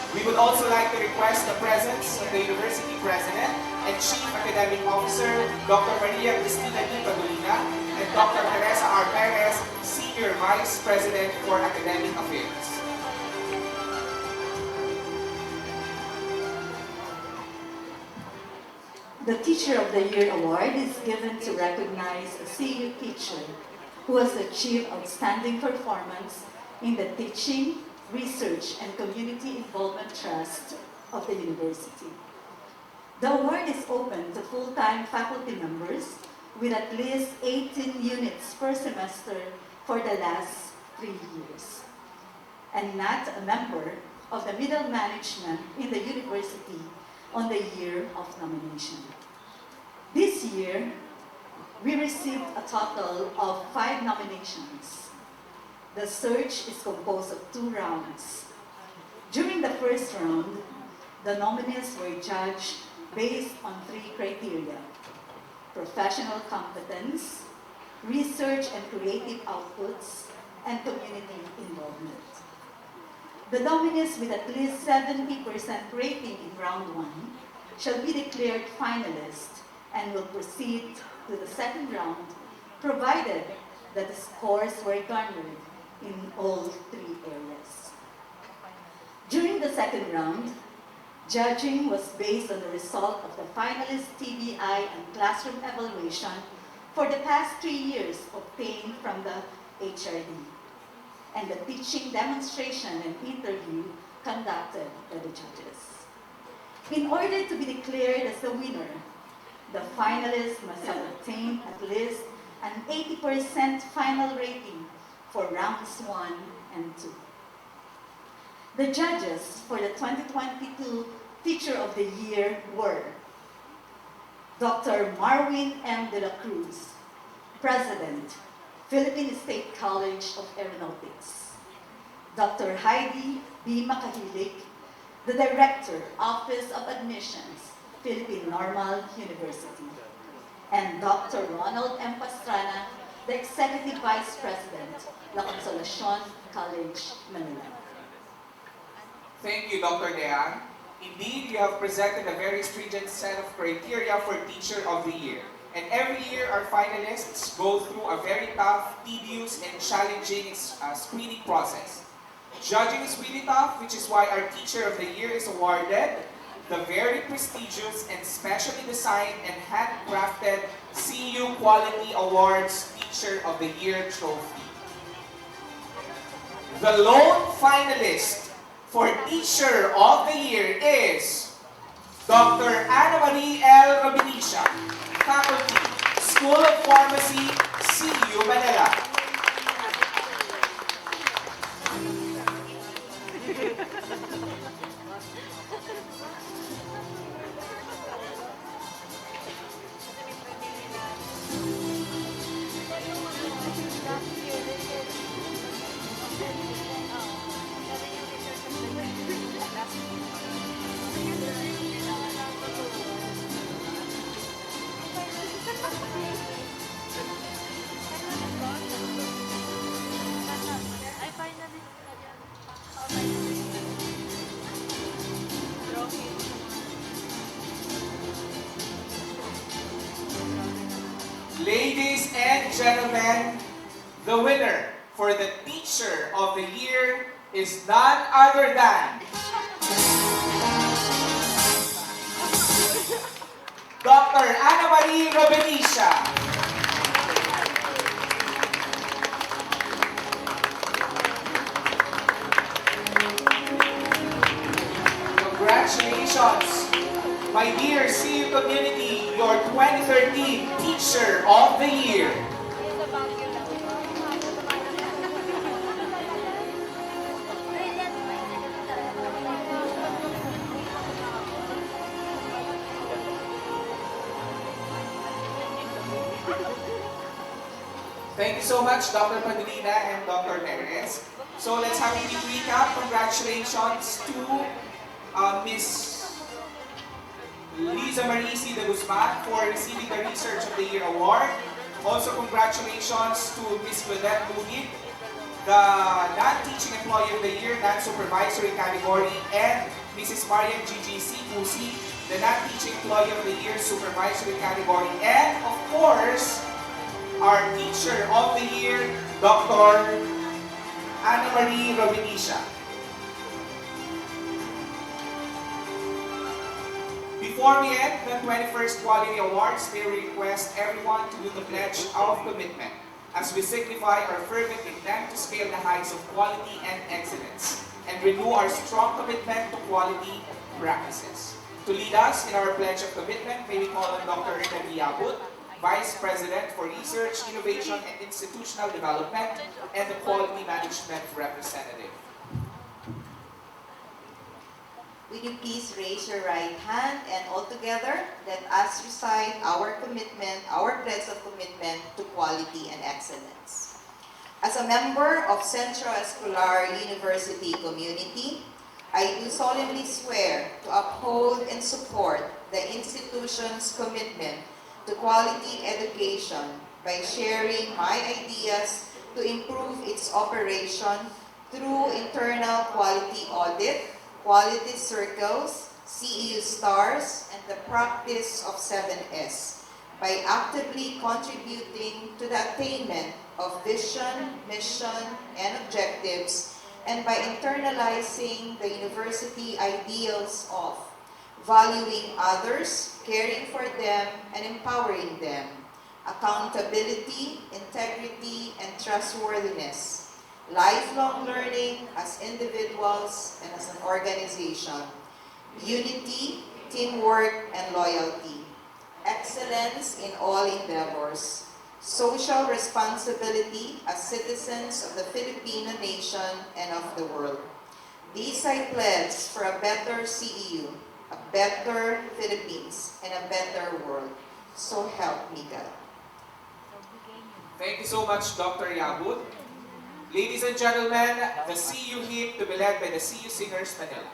[SPEAKER 2] We would also like to request the presence of the University President and Chief Academic Officer, Dr. Maria Cristina D. Padolina, and Dr. Teresa R. Perez, Senior Vice President for Academic Affairs.
[SPEAKER 10] The Teacher of the Year Award is given to recognize a CU teacher who has achieved outstanding performance in the teaching, research, and community involvement trust of the university. The award is open to full-time faculty members with at least 18 units per semester for the last 3 years, and not a member of the middle management in the university on the year of nomination. This year, we received a total of 5 nominations. The search is composed of 2 rounds. During the first round, the nominees were judged based on 3 criteria: professional competence, research and creative outputs, and community involvement. The nominees with at least 70% rating in round 1 shall be declared finalists and will proceed to the second round, provided that the scores were garnered in all 3 areas. During the second round, judging was based on the result of the finalist TBI and classroom evaluation for the past 3 years obtained from the HRD, and the teaching demonstration and interview conducted by the judges. In order to be declared as the winner, the finalists must have obtained at least an 80% final rating for rounds 1 and 2. The judges for the 2022 Teacher of the Year were Dr. Marwin M. de la Cruz, President, Philippine State College of Aeronautics; Dr. Heidi B. Makahilik, the Director, Office of Admissions, Philippine Normal University; and Dr. Ronald M. Pastrana, the Executive Vice President, La Consolacion College, Manila.
[SPEAKER 2] Thank you, Dr. Dean. Indeed, you have presented a very stringent set of criteria for Teacher of the Year. And every year, our finalists go through a very tough, tedious, and challenging screening process. Judging is really tough, which is why our Teacher of the Year is awarded the very prestigious and specially designed and handcrafted Ceu Quality Awards Teacher of the Year trophy. The lone finalist for Teacher of the Year is Dr. Ana Marie L. Robinicia, Faculty, School of Pharmacy, CU Manila. Ladies and gentlemen, the winner for the Teacher of the Year is none other than Dr. Ana Marie Robinicia. Congratulations, my dear CU community, your 2013 Teacher of the Year. Thank you so much, Dr. Padrina and Dr. Perez. So let's have a quick recap. Congratulations to Miss Liza Marisi de Guzman for receiving the Research of the Year Award. Also, congratulations to Miss Claudette Lugit, the Non-Teaching Employee of the Year, Non-Supervisory category, and Mrs. Marian GGC Kusi, the Non-Teaching Employee of the Year, Supervisory category, and of course, our Teacher of the Year, Dr. Ana Marie Robinisha. Before we end the 21st Quality Awards, may we request everyone to do the Pledge of Commitment as we signify our fervent intent to scale the heights of quality and excellence and renew our strong commitment to quality practices. To lead us in our Pledge of Commitment, may we call on Dr. Rita Abut, Vice President for Research, Innovation, and Institutional Development, and the Quality Management Representative.
[SPEAKER 11] Will you please raise your right hand and all together let us recite our commitment, our pledge of commitment to quality and excellence. As a member of Centro Escolar University community, I do solemnly swear to uphold and support the institution's commitment to quality education by sharing my ideas to improve its operation through internal quality audit, quality circles, CEU stars, and the practice of 7S by actively contributing to the attainment of vision, mission, and objectives, and by internalizing the university ideals of valuing others, caring for them, and empowering them, accountability, integrity, and trustworthiness, lifelong learning as individuals and as an organization, unity, teamwork, and loyalty, excellence in all endeavors, social responsibility as citizens of the Filipino nation and of the world. These I pledge for a better CEU, a better Philippines, and a better world. So help me God.
[SPEAKER 2] Thank you so much, Dr. Yabut. Ladies and gentlemen, the CEU hymn to be led by the CEU Singers Manila.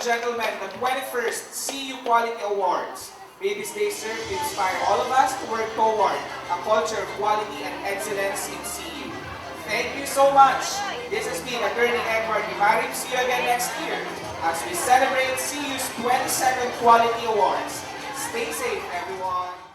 [SPEAKER 2] Gentlemen, the 21st CEU Quality Awards. May this day serve to inspire all of us to work toward a culture of quality and excellence in CEU. Thank you so much. This has been Attorney Edward Imarim. See you again next year as we celebrate CEU's 22nd Quality Awards. Stay safe, everyone.